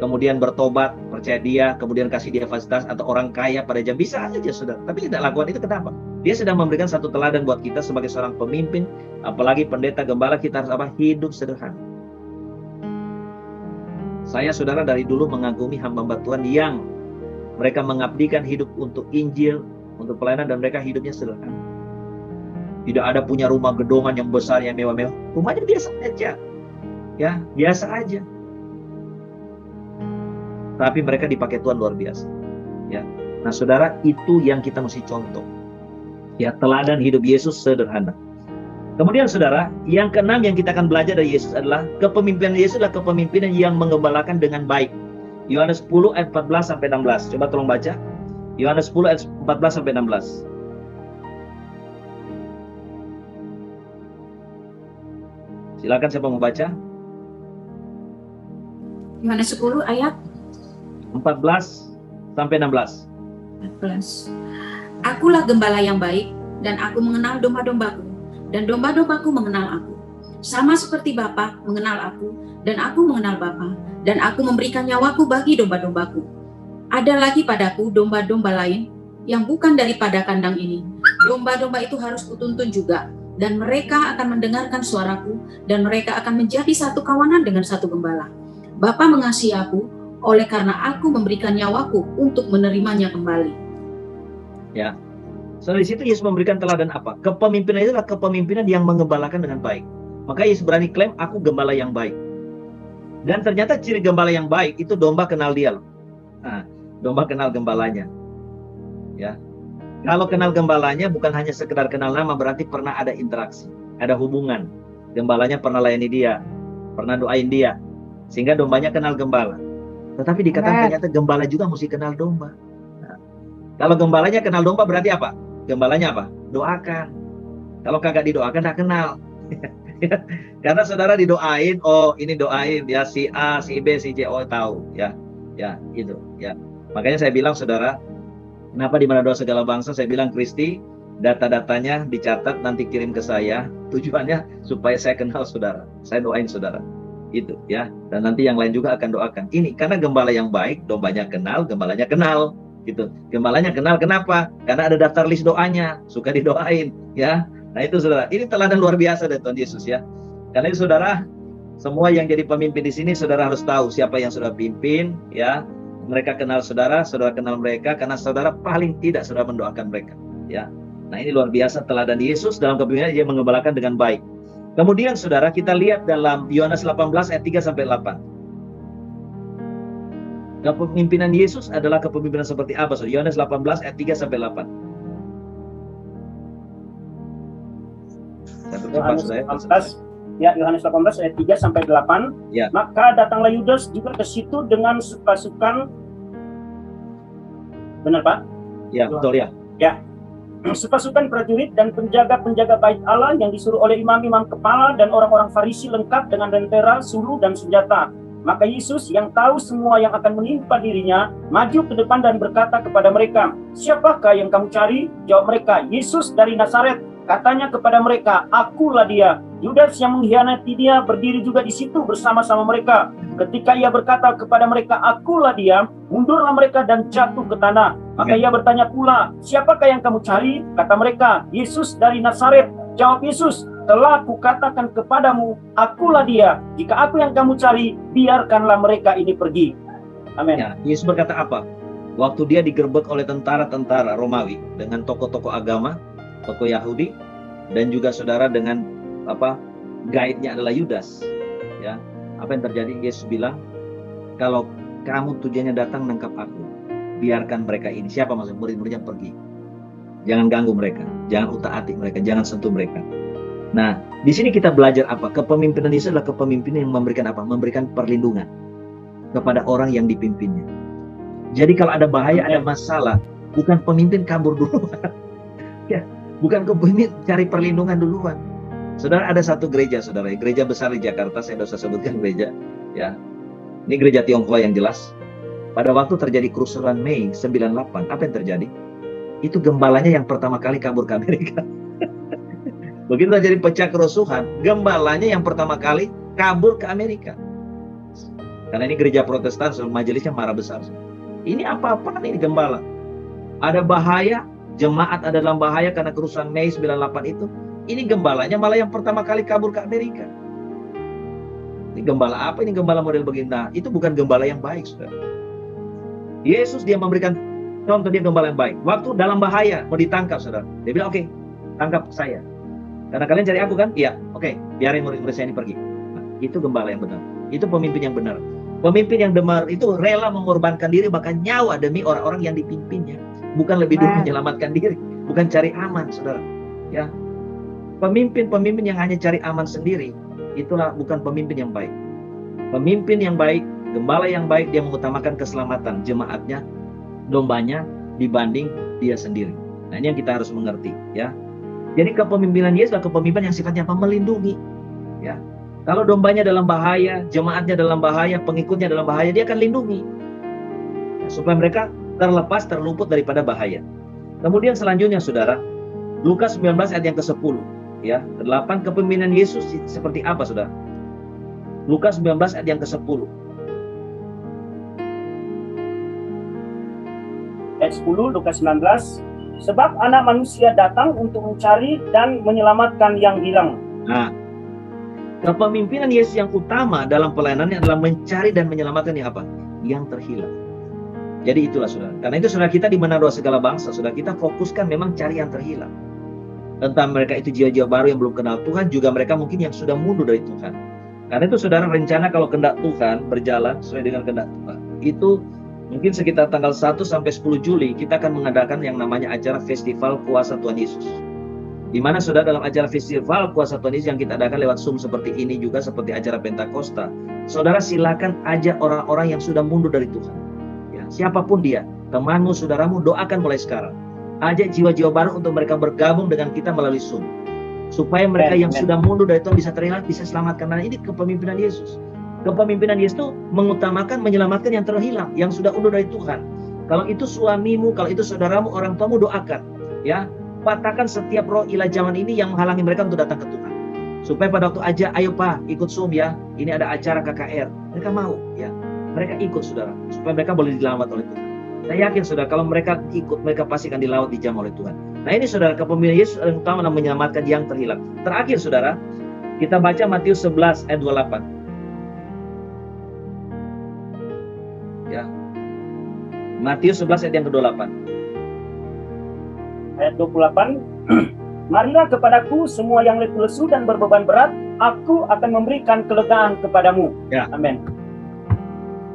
Kemudian bertobat, percaya dia, kemudian kasih dia fasilitas atau orang kaya pada jam, bisa aja, saudara. Tapi tidak lakukan itu, kenapa? Dia sedang memberikan satu teladan buat kita sebagai seorang pemimpin, apalagi pendeta gembala, kita harus apa? Hidup sederhana. Saya, saudara, dari dulu mengagumi hamba-hamba Tuhan yang mereka mengabdikan hidup untuk Injil, untuk pelayanan, dan mereka hidupnya sederhana. Tidak ada punya rumah gedongan yang besar, yang mewah-mewah. Rumahnya biasa aja. Ya, biasa aja. Tapi mereka dipakai Tuhan luar biasa. Ya. Nah, saudara, itu yang kita mesti contoh. Ya, teladan hidup Yesus sederhana. Kemudian, saudara, yang keenam yang kita akan belajar dari Yesus adalah kepemimpinan Yesus adalah kepemimpinan yang mengembalakan dengan baik. Yohanes 10 ayat 14 sampai 16. Coba tolong baca. Yohanes 10 ayat 14 sampai 16. Silakan siapa mau baca? Yohanes 10 ayat 14 sampai 16. 14. Akulah gembala yang baik, dan aku mengenal domba-dombaku, dan domba-dombaku mengenal aku. Sama seperti Bapa mengenal aku, dan aku mengenal Bapa, dan aku memberikan nyawaku bagi domba-dombaku. Ada lagi padaku domba-domba lain yang bukan daripada kandang ini. Domba-domba itu harus kutuntun juga, dan mereka akan mendengarkan suaraku, dan mereka akan menjadi satu kawanan dengan satu gembala. Bapa mengasihi aku, oleh karena aku memberikan nyawaku untuk menerimanya kembali. Ya. So di situ Yesus memberikan teladan apa? Kepemimpinan itu adalah kepemimpinan yang mengembalakan dengan baik. Maka Yesus berani klaim, aku gembala yang baik. Dan ternyata ciri gembala yang baik itu domba kenal dia loh. Nah, domba kenal gembalanya. Ya. Kalau kenal gembalanya bukan hanya sekedar kenal nama, berarti pernah ada interaksi, ada hubungan. Gembalanya pernah layani dia, pernah doain dia, sehingga dombanya kenal gembala. Tetapi dikatakan ternyata gembala juga mesti kenal domba. Nah, kalau gembalanya kenal domba berarti apa? Gembalanya apa? Doakan. Kalau kagak didoakan, tak kenal. Karena saudara didoain, oh ini doain ya si A, si B, si C, oh tahu ya, ya itu ya. Makanya saya bilang saudara, kenapa di Mana Doa Segala Bangsa saya bilang Kristi, data-datanya dicatat nanti kirim ke saya, tujuannya supaya saya kenal saudara, saya doain saudara, itu ya. Dan nanti yang lain juga akan doakan. Ini karena gembala yang baik, dombanya kenal, gembalanya kenal, gitu. Gembalanya kenal kenapa? Karena ada daftar list doanya, suka didoain, ya. Nah itu saudara, ini teladan luar biasa dari Tuhan Yesus ya. Karena itu saudara, semua yang jadi pemimpin di sini saudara harus tahu siapa yang sudah pimpin ya. Mereka kenal saudara, saudara kenal mereka, karena saudara paling tidak saudara mendoakan mereka ya. Nah ini luar biasa teladan Yesus dalam kepemimpinan, dia mengembalakan dengan baik. Kemudian saudara kita lihat dalam Yohanes 18 ayat 3-8. Kepemimpinan Yesus adalah kepemimpinan seperti apa? So, Yohanes 18 ayat 3-8. Yohanes 18, ya Yohanes 18 ayat 3-8. Ya. Maka datanglah Yudas juga ke situ dengan pasukan. Benar Pak? Ya betul ya. Ya. Sepasukan prajurit dan penjaga-penjaga bait Allah yang disuruh oleh imam-imam kepala dan orang-orang Farisi lengkap dengan lentera, suluh dan senjata. Maka Yesus yang tahu semua yang akan menimpa dirinya maju ke depan dan berkata kepada mereka, "Siapakah yang kamu cari?" Jawab mereka, "Yesus dari Nazaret." Katanya kepada mereka, "Akulah dia." Yudas yang mengkhianati dia berdiri juga di situ bersama-sama mereka. Ketika ia berkata kepada mereka, "Akulah dia," mundurlah mereka dan jatuh ke tanah. Maka ia bertanya pula, "Siapakah yang kamu cari?" Kata mereka, "Yesus dari Nazaret." Jawab Yesus, "Telah kukatakan kepadamu, akulah dia. Jika aku yang kamu cari, biarkanlah mereka ini pergi." Amin. Ya, Yesus berkata apa? Waktu dia digerebek oleh tentara-tentara Romawi dengan tokoh-tokoh agama, tokoh Yahudi, dan juga saudara dengan guide-nya adalah Yudas. Ya, apa yang terjadi? Yesus bilang, kalau kamu tujuannya datang nangkap aku, biarkan mereka ini. Siapa maksud murid-muridnya pergi. Jangan ganggu mereka, jangan utak-atik mereka, jangan sentuh mereka. Nah, di sini kita belajar apa? Kepemimpinan Yesus adalah kepemimpinan yang memberikan apa? Memberikan perlindungan kepada orang yang dipimpinnya. Jadi kalau ada bahaya, ada masalah, bukan pemimpin kabur duluan. Ya, bukan kepemimpin cari perlindungan duluan. Saudara, ada satu gereja, saudara, gereja besar di Jakarta, saya tidak usah sebutkan gereja, ya. Ini gereja Tionghoa yang jelas. Pada waktu terjadi kerusuhan Mei 98, apa yang terjadi? Itu gembalanya yang pertama kali kabur ke Amerika. Begitu terjadi pecah kerusuhan, gembalanya yang pertama kali kabur ke Amerika. Karena ini gereja Protestan, majelisnya marah besar. Ini apa-apaan ini gembala? Ada bahaya, jemaat ada dalam bahaya karena kerusuhan Mei 98 itu. Ini gembalanya malah yang pertama kali kabur ke Amerika. Ini gembala apa? Ini gembala model begini. Nah, itu bukan gembala yang baik, saudara. Yesus dia memberikan contoh, dia gembala yang baik. Waktu dalam bahaya, mau ditangkap, saudara. Dia bilang, oke, tangkap saya. Karena kalian cari aku kan? Iya, oke, biarin murid-murid saya ini pergi. Nah, itu gembala yang benar. Itu pemimpin yang benar. Pemimpin yang benar itu rela mengorbankan diri, bahkan nyawa demi orang-orang yang dipimpinnya. Bukan lebih dulu menyelamatkan diri. Bukan cari aman, saudara. Ya. Pemimpin-pemimpin yang hanya cari aman sendiri, itulah bukan pemimpin yang baik. Pemimpin yang baik, gembala yang baik, dia mengutamakan keselamatan jemaatnya, dombanya, dibanding dia sendiri. Nah, ini yang kita harus mengerti, ya. Jadi kepemimpinan Yesus adalah kepemimpinan yang sifatnya apa? Melindungi, ya. Kalau dombanya dalam bahaya, jemaatnya dalam bahaya, pengikutnya dalam bahaya, dia akan lindungi, ya, supaya mereka terlepas, terluput daripada bahaya. Kemudian selanjutnya, saudara, Lukas 19 ayat yang ke-10. Ya, 8 kepemimpinan Yesus seperti apa, Saudara? Lukas 19 ayat yang ke-10. Ayat 10, Lukas 19. Sebab anak manusia datang untuk mencari dan menyelamatkan yang hilang. Nah, kepemimpinan Yesus yang utama dalam pelayanannya adalah mencari dan menyelamatkan yang apa? Yang terhilang. Jadi itulah, Saudara. Karena itu, Saudara, kita di mana doa segala bangsa, Saudara, kita fokuskan memang cari yang terhilang. Entah mereka itu jiwa-jiwa baru yang belum kenal Tuhan, juga mereka mungkin yang sudah mundur dari Tuhan. Karena itu, Saudara, rencana kalau kehendak Tuhan berjalan sesuai dengan kehendak Tuhan, itu mungkin sekitar tanggal 1 sampai 10 Juli kita akan mengadakan yang namanya acara Festival Kuasa Tuhan Yesus. Di mana, Saudara, dalam acara Festival Kuasa Tuhan Yesus yang kita adakan lewat Zoom seperti ini, juga seperti acara Pentakosta, Saudara silakan ajak orang-orang yang sudah mundur dari Tuhan. Ya, siapapun dia, temanmu, saudaramu, doakan mulai sekarang. Ajak jiwa-jiwa baru untuk mereka bergabung dengan kita melalui Zoom. Supaya mereka yang sudah mundur dari Tuhan bisa terlihat, bisa selamatkan. Karena ini kepemimpinan Yesus. Kepemimpinan Yesus itu mengutamakan menyelamatkan yang terhilang, yang sudah undur dari Tuhan. Kalau itu suamimu, kalau itu saudaramu, orang tuamu, doakan. Ya, patahkan setiap roh ilah zaman ini yang menghalangi mereka untuk datang ke Tuhan. Supaya pada waktu aja, ayo Pak, ikut Zoom ya. Ini ada acara KKR. Mereka mau, ya. Mereka ikut, Saudara. Supaya mereka boleh diselamat oleh Tuhan. Saya yakin, Saudara, kalau mereka ikut, mereka pasti akan dilawat, dijamah oleh Tuhan. Nah ini, Saudara, kepemimpinan Yesus yang utama adalah menyelamatkan yang terhilang. Terakhir, Saudara, kita baca Matius 11 ayat 28. Ya. Matius 11 ayat yang ke-28. Ayat 28. Marilah kepadaku semua yang letih lesu dan berbeban berat, aku akan memberikan kelegaan kepadamu. Ya. Amin.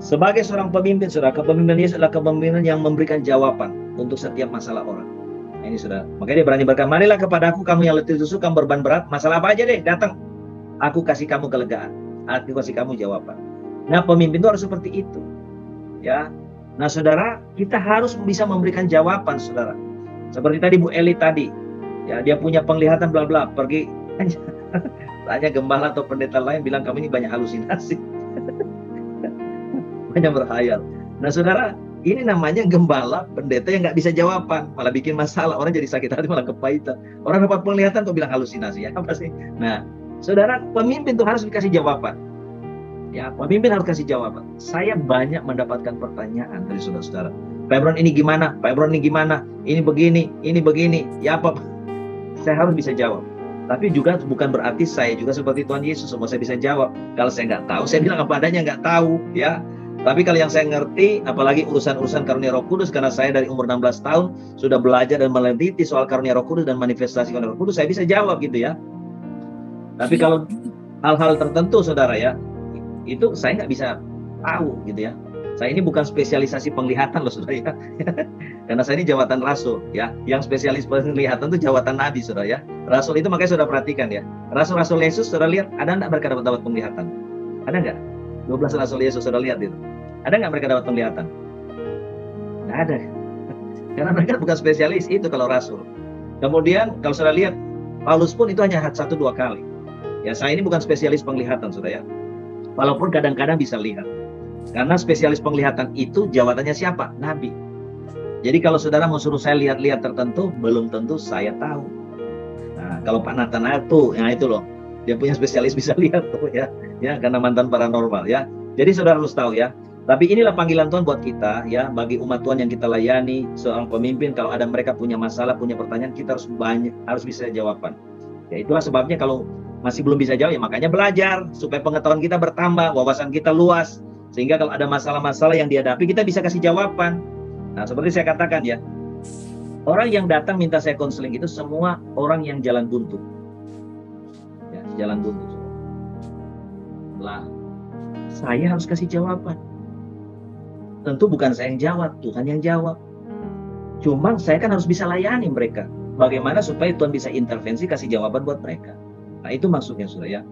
Sebagai seorang pemimpin, Saudara, kepemimpinan Yesus adalah kepemimpinan yang memberikan jawaban untuk setiap masalah orang. Nah, ini, Saudara. Makanya dia berani berkata, marilah kepadaku kamu yang letih lesu, kamu berbeban berat, masalah apa aja deh, datang. Aku kasih kamu kelegaan. Aku kasih kamu jawaban. Nah, pemimpin itu harus seperti itu. Ya. Nah, Saudara, kita harus bisa memberikan jawaban, Saudara. Seperti tadi Bu Eli tadi. Ya, dia punya penglihatan bla bla, pergi tanya gembala atau pendeta lain, bilang kamu ini banyak halusinasi. Banyak berhayal. Nah, Saudara, ini namanya gembala, pendeta yang nggak bisa jawaban, malah bikin masalah, orang jadi sakit hati, malah kepahitan. Orang dapat penglihatan kok bilang halusinasi, ya apa sih? Nah, Saudara, pemimpin tuh harus dikasih jawaban. Ya, pemimpin harus kasih jawaban. Saya banyak mendapatkan pertanyaan dari saudara-saudara. Pak Ebron ini gimana? Pak Ebron ini gimana? Ini begini, ini begini. Ya apa? Saya harus bisa jawab. Tapi juga bukan berarti saya juga seperti Tuhan Yesus, semua saya bisa jawab. Kalau saya nggak tahu, saya bilang apa adanya, nggak tahu, ya. Tapi kalau yang saya ngerti, apalagi urusan-urusan karunia Roh Kudus, karena saya dari umur 16 tahun sudah belajar dan meneliti soal karunia Roh Kudus dan manifestasi karunia Roh Kudus, saya bisa jawab gitu ya. Tapi kalau hal-hal tertentu, saudara ya, itu saya nggak bisa tahu gitu ya. Saya ini bukan spesialisasi penglihatan loh, saudara ya. Karena saya ini jawatan rasul ya. Yang spesialis penglihatan itu jawatan nabi, saudara ya. Rasul itu makanya saudara perhatikan ya. Rasul-rasul Yesus saudara lihat, ada nggak mereka dapat penglihatan? Ada nggak? 12 rasul Yesus saudara lihat itu. Ada nggak mereka dapat penglihatan? Nggak ada. Karena mereka bukan spesialis itu kalau rasul. Kemudian kalau saudara lihat, Paulus pun itu hanya 1-2 kali. Ya, saya ini bukan spesialis penglihatan, saudara ya. Walaupun kadang-kadang bisa lihat. Karena spesialis penglihatan itu jawabannya siapa? Nabi. Jadi kalau saudara mau suruh saya lihat-lihat tertentu, belum tentu saya tahu. Nah, kalau Pak Nathanael tuh, ya itu loh. Dia punya spesialis bisa lihat tuh ya. Ya, karena mantan paranormal ya. Jadi saudara harus tahu ya. Tapi inilah panggilan Tuhan buat kita ya, bagi umat Tuhan yang kita layani, seorang pemimpin, kalau ada mereka punya masalah, punya pertanyaan, kita harus bisa jawaban. Ya itulah sebabnya kalau masih belum bisa jawab, ya makanya belajar supaya pengetahuan kita bertambah, wawasan kita luas, sehingga kalau ada masalah-masalah yang dihadapi kita bisa kasih jawaban. Nah, seperti saya katakan ya, orang yang datang minta saya konseling itu semua orang yang jalan buntu. Ya, jalan buntu. Lah, saya harus kasih jawaban. Tentu bukan saya yang jawab, Tuhan yang jawab. Cuma saya kan harus bisa layani mereka. Bagaimana supaya Tuhan bisa intervensi, kasih jawaban buat mereka. Nah, itu maksudnya, saudara ya.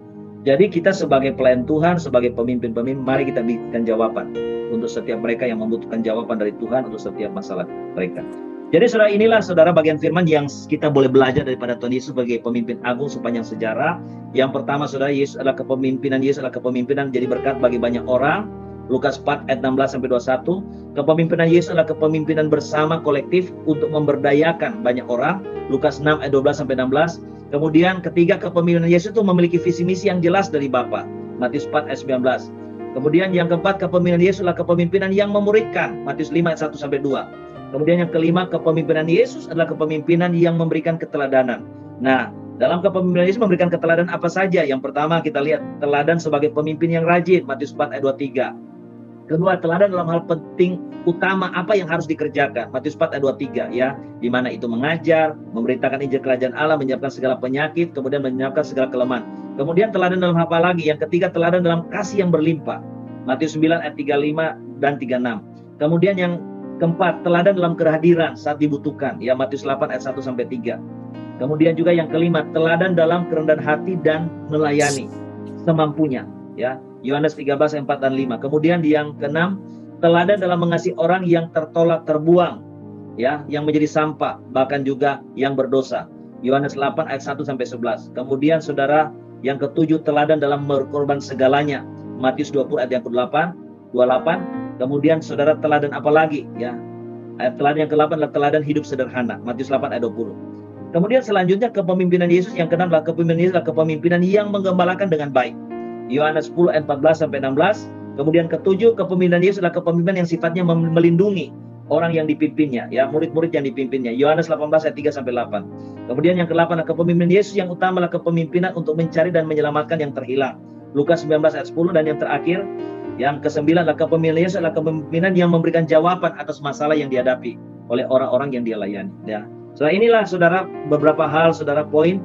Jadi kita sebagai pelayan Tuhan, sebagai pemimpin-pemimpin, mari kita berikan jawaban untuk setiap mereka yang membutuhkan jawaban dari Tuhan untuk setiap masalah mereka. Jadi saudara, inilah saudara bagian firman yang kita boleh belajar daripada Tuhan Yesus sebagai pemimpin agung sepanjang sejarah. Yang pertama, saudara, Yesus adalah kepemimpinan, Yesus adalah kepemimpinan jadi berkat bagi banyak orang. Lukas 4 ayat 16 sampai 21. Kepemimpinan Yesus adalah kepemimpinan bersama kolektif untuk memberdayakan banyak orang. Lukas 6 ayat 12 sampai 16. Kemudian ketiga, kepemimpinan Yesus itu memiliki visi misi yang jelas dari Bapa. Matius 4 ayat 19. Kemudian yang keempat, kepemimpinan Yesus adalah kepemimpinan yang memuridkan. Matius 5 ayat 1 sampai 2. Kemudian yang kelima, kepemimpinan Yesus adalah kepemimpinan yang memberikan keteladanan. Nah, dalam kepemimpinan Yesus memberikan keteladan apa saja? Yang pertama kita lihat teladan sebagai pemimpin yang rajin, Matius 4 ayat 23. Kedua, teladan dalam hal penting utama apa yang harus dikerjakan, Matius 4 ayat 23 ya, di mana itu mengajar, memberitakan Injil Kerajaan Allah, menyiapkan segala penyakit, kemudian menyiapkan segala kelemahan. Kemudian teladan dalam apa lagi? Yang ketiga, teladan dalam kasih yang berlimpah, Matius 9 ayat 35 dan 36. Kemudian yang keempat, teladan dalam kehadiran saat dibutuhkan, ya Matius 8 ayat 1 sampai 3. Kemudian juga yang kelima, teladan dalam kerendahan hati dan melayani semampunya, ya. Yohanes 13 ayat 4 dan 5. Kemudian yang keenam, teladan dalam mengasihi orang yang tertolak, terbuang, ya, yang menjadi sampah, bahkan juga yang berdosa. Yohanes 8 ayat 1 sampai 11. Kemudian Saudara, yang ketujuh, teladan dalam berkorban segalanya. Matius 20 ayat yang ke-8, 28. Kemudian Saudara, teladan apa lagi, ya? Teladan yang ke-8 adalah teladan hidup sederhana. Matius 8 ayat 20. Kemudian selanjutnya kepemimpinan Yesus yang keenam adalah kepemimpinan Yesus adalah kepemimpinan yang menggembalakan dengan baik. Yohanes 10 ayat 14 sampai 16. Kemudian ketujuh, kepemimpinan Yesus adalah kepemimpinan yang sifatnya melindungi orang yang dipimpinnya, ya, murid-murid yang dipimpinnya. Yohanes 18 ayat 3 sampai 8. Kemudian yang ke-8 adalah kepemimpinan Yesus yang utama adalah kepemimpinan untuk mencari dan menyelamatkan yang terhilang. Lukas 19 ayat 10. Dan yang terakhir, yang ke-9 adalah kepemimpinan Yesus adalah kepemimpinan yang memberikan jawaban atas masalah yang dihadapi oleh orang-orang yang dia layani, ya. So inilah Saudara beberapa hal, Saudara, poin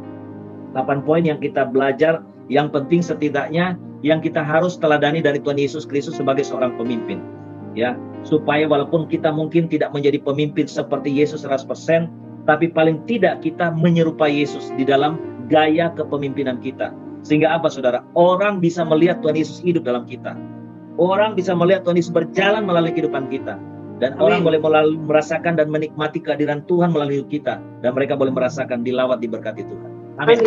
8 poin yang kita belajar, yang penting setidaknya yang kita harus teladani dari Tuhan Yesus Kristus sebagai seorang pemimpin, ya, supaya walaupun kita mungkin tidak menjadi pemimpin seperti Yesus 100%, tapi paling tidak kita menyerupai Yesus di dalam gaya kepemimpinan kita. Sehingga apa, Saudara? Orang bisa melihat Tuhan Yesus hidup dalam kita. Orang bisa melihat Tuhan Yesus berjalan melalui kehidupan kita. Dan orang boleh merasakan dan menikmati kehadiran Tuhan melalui hidup kita. Dan mereka boleh merasakan dilawat, diberkati Tuhan. Amin.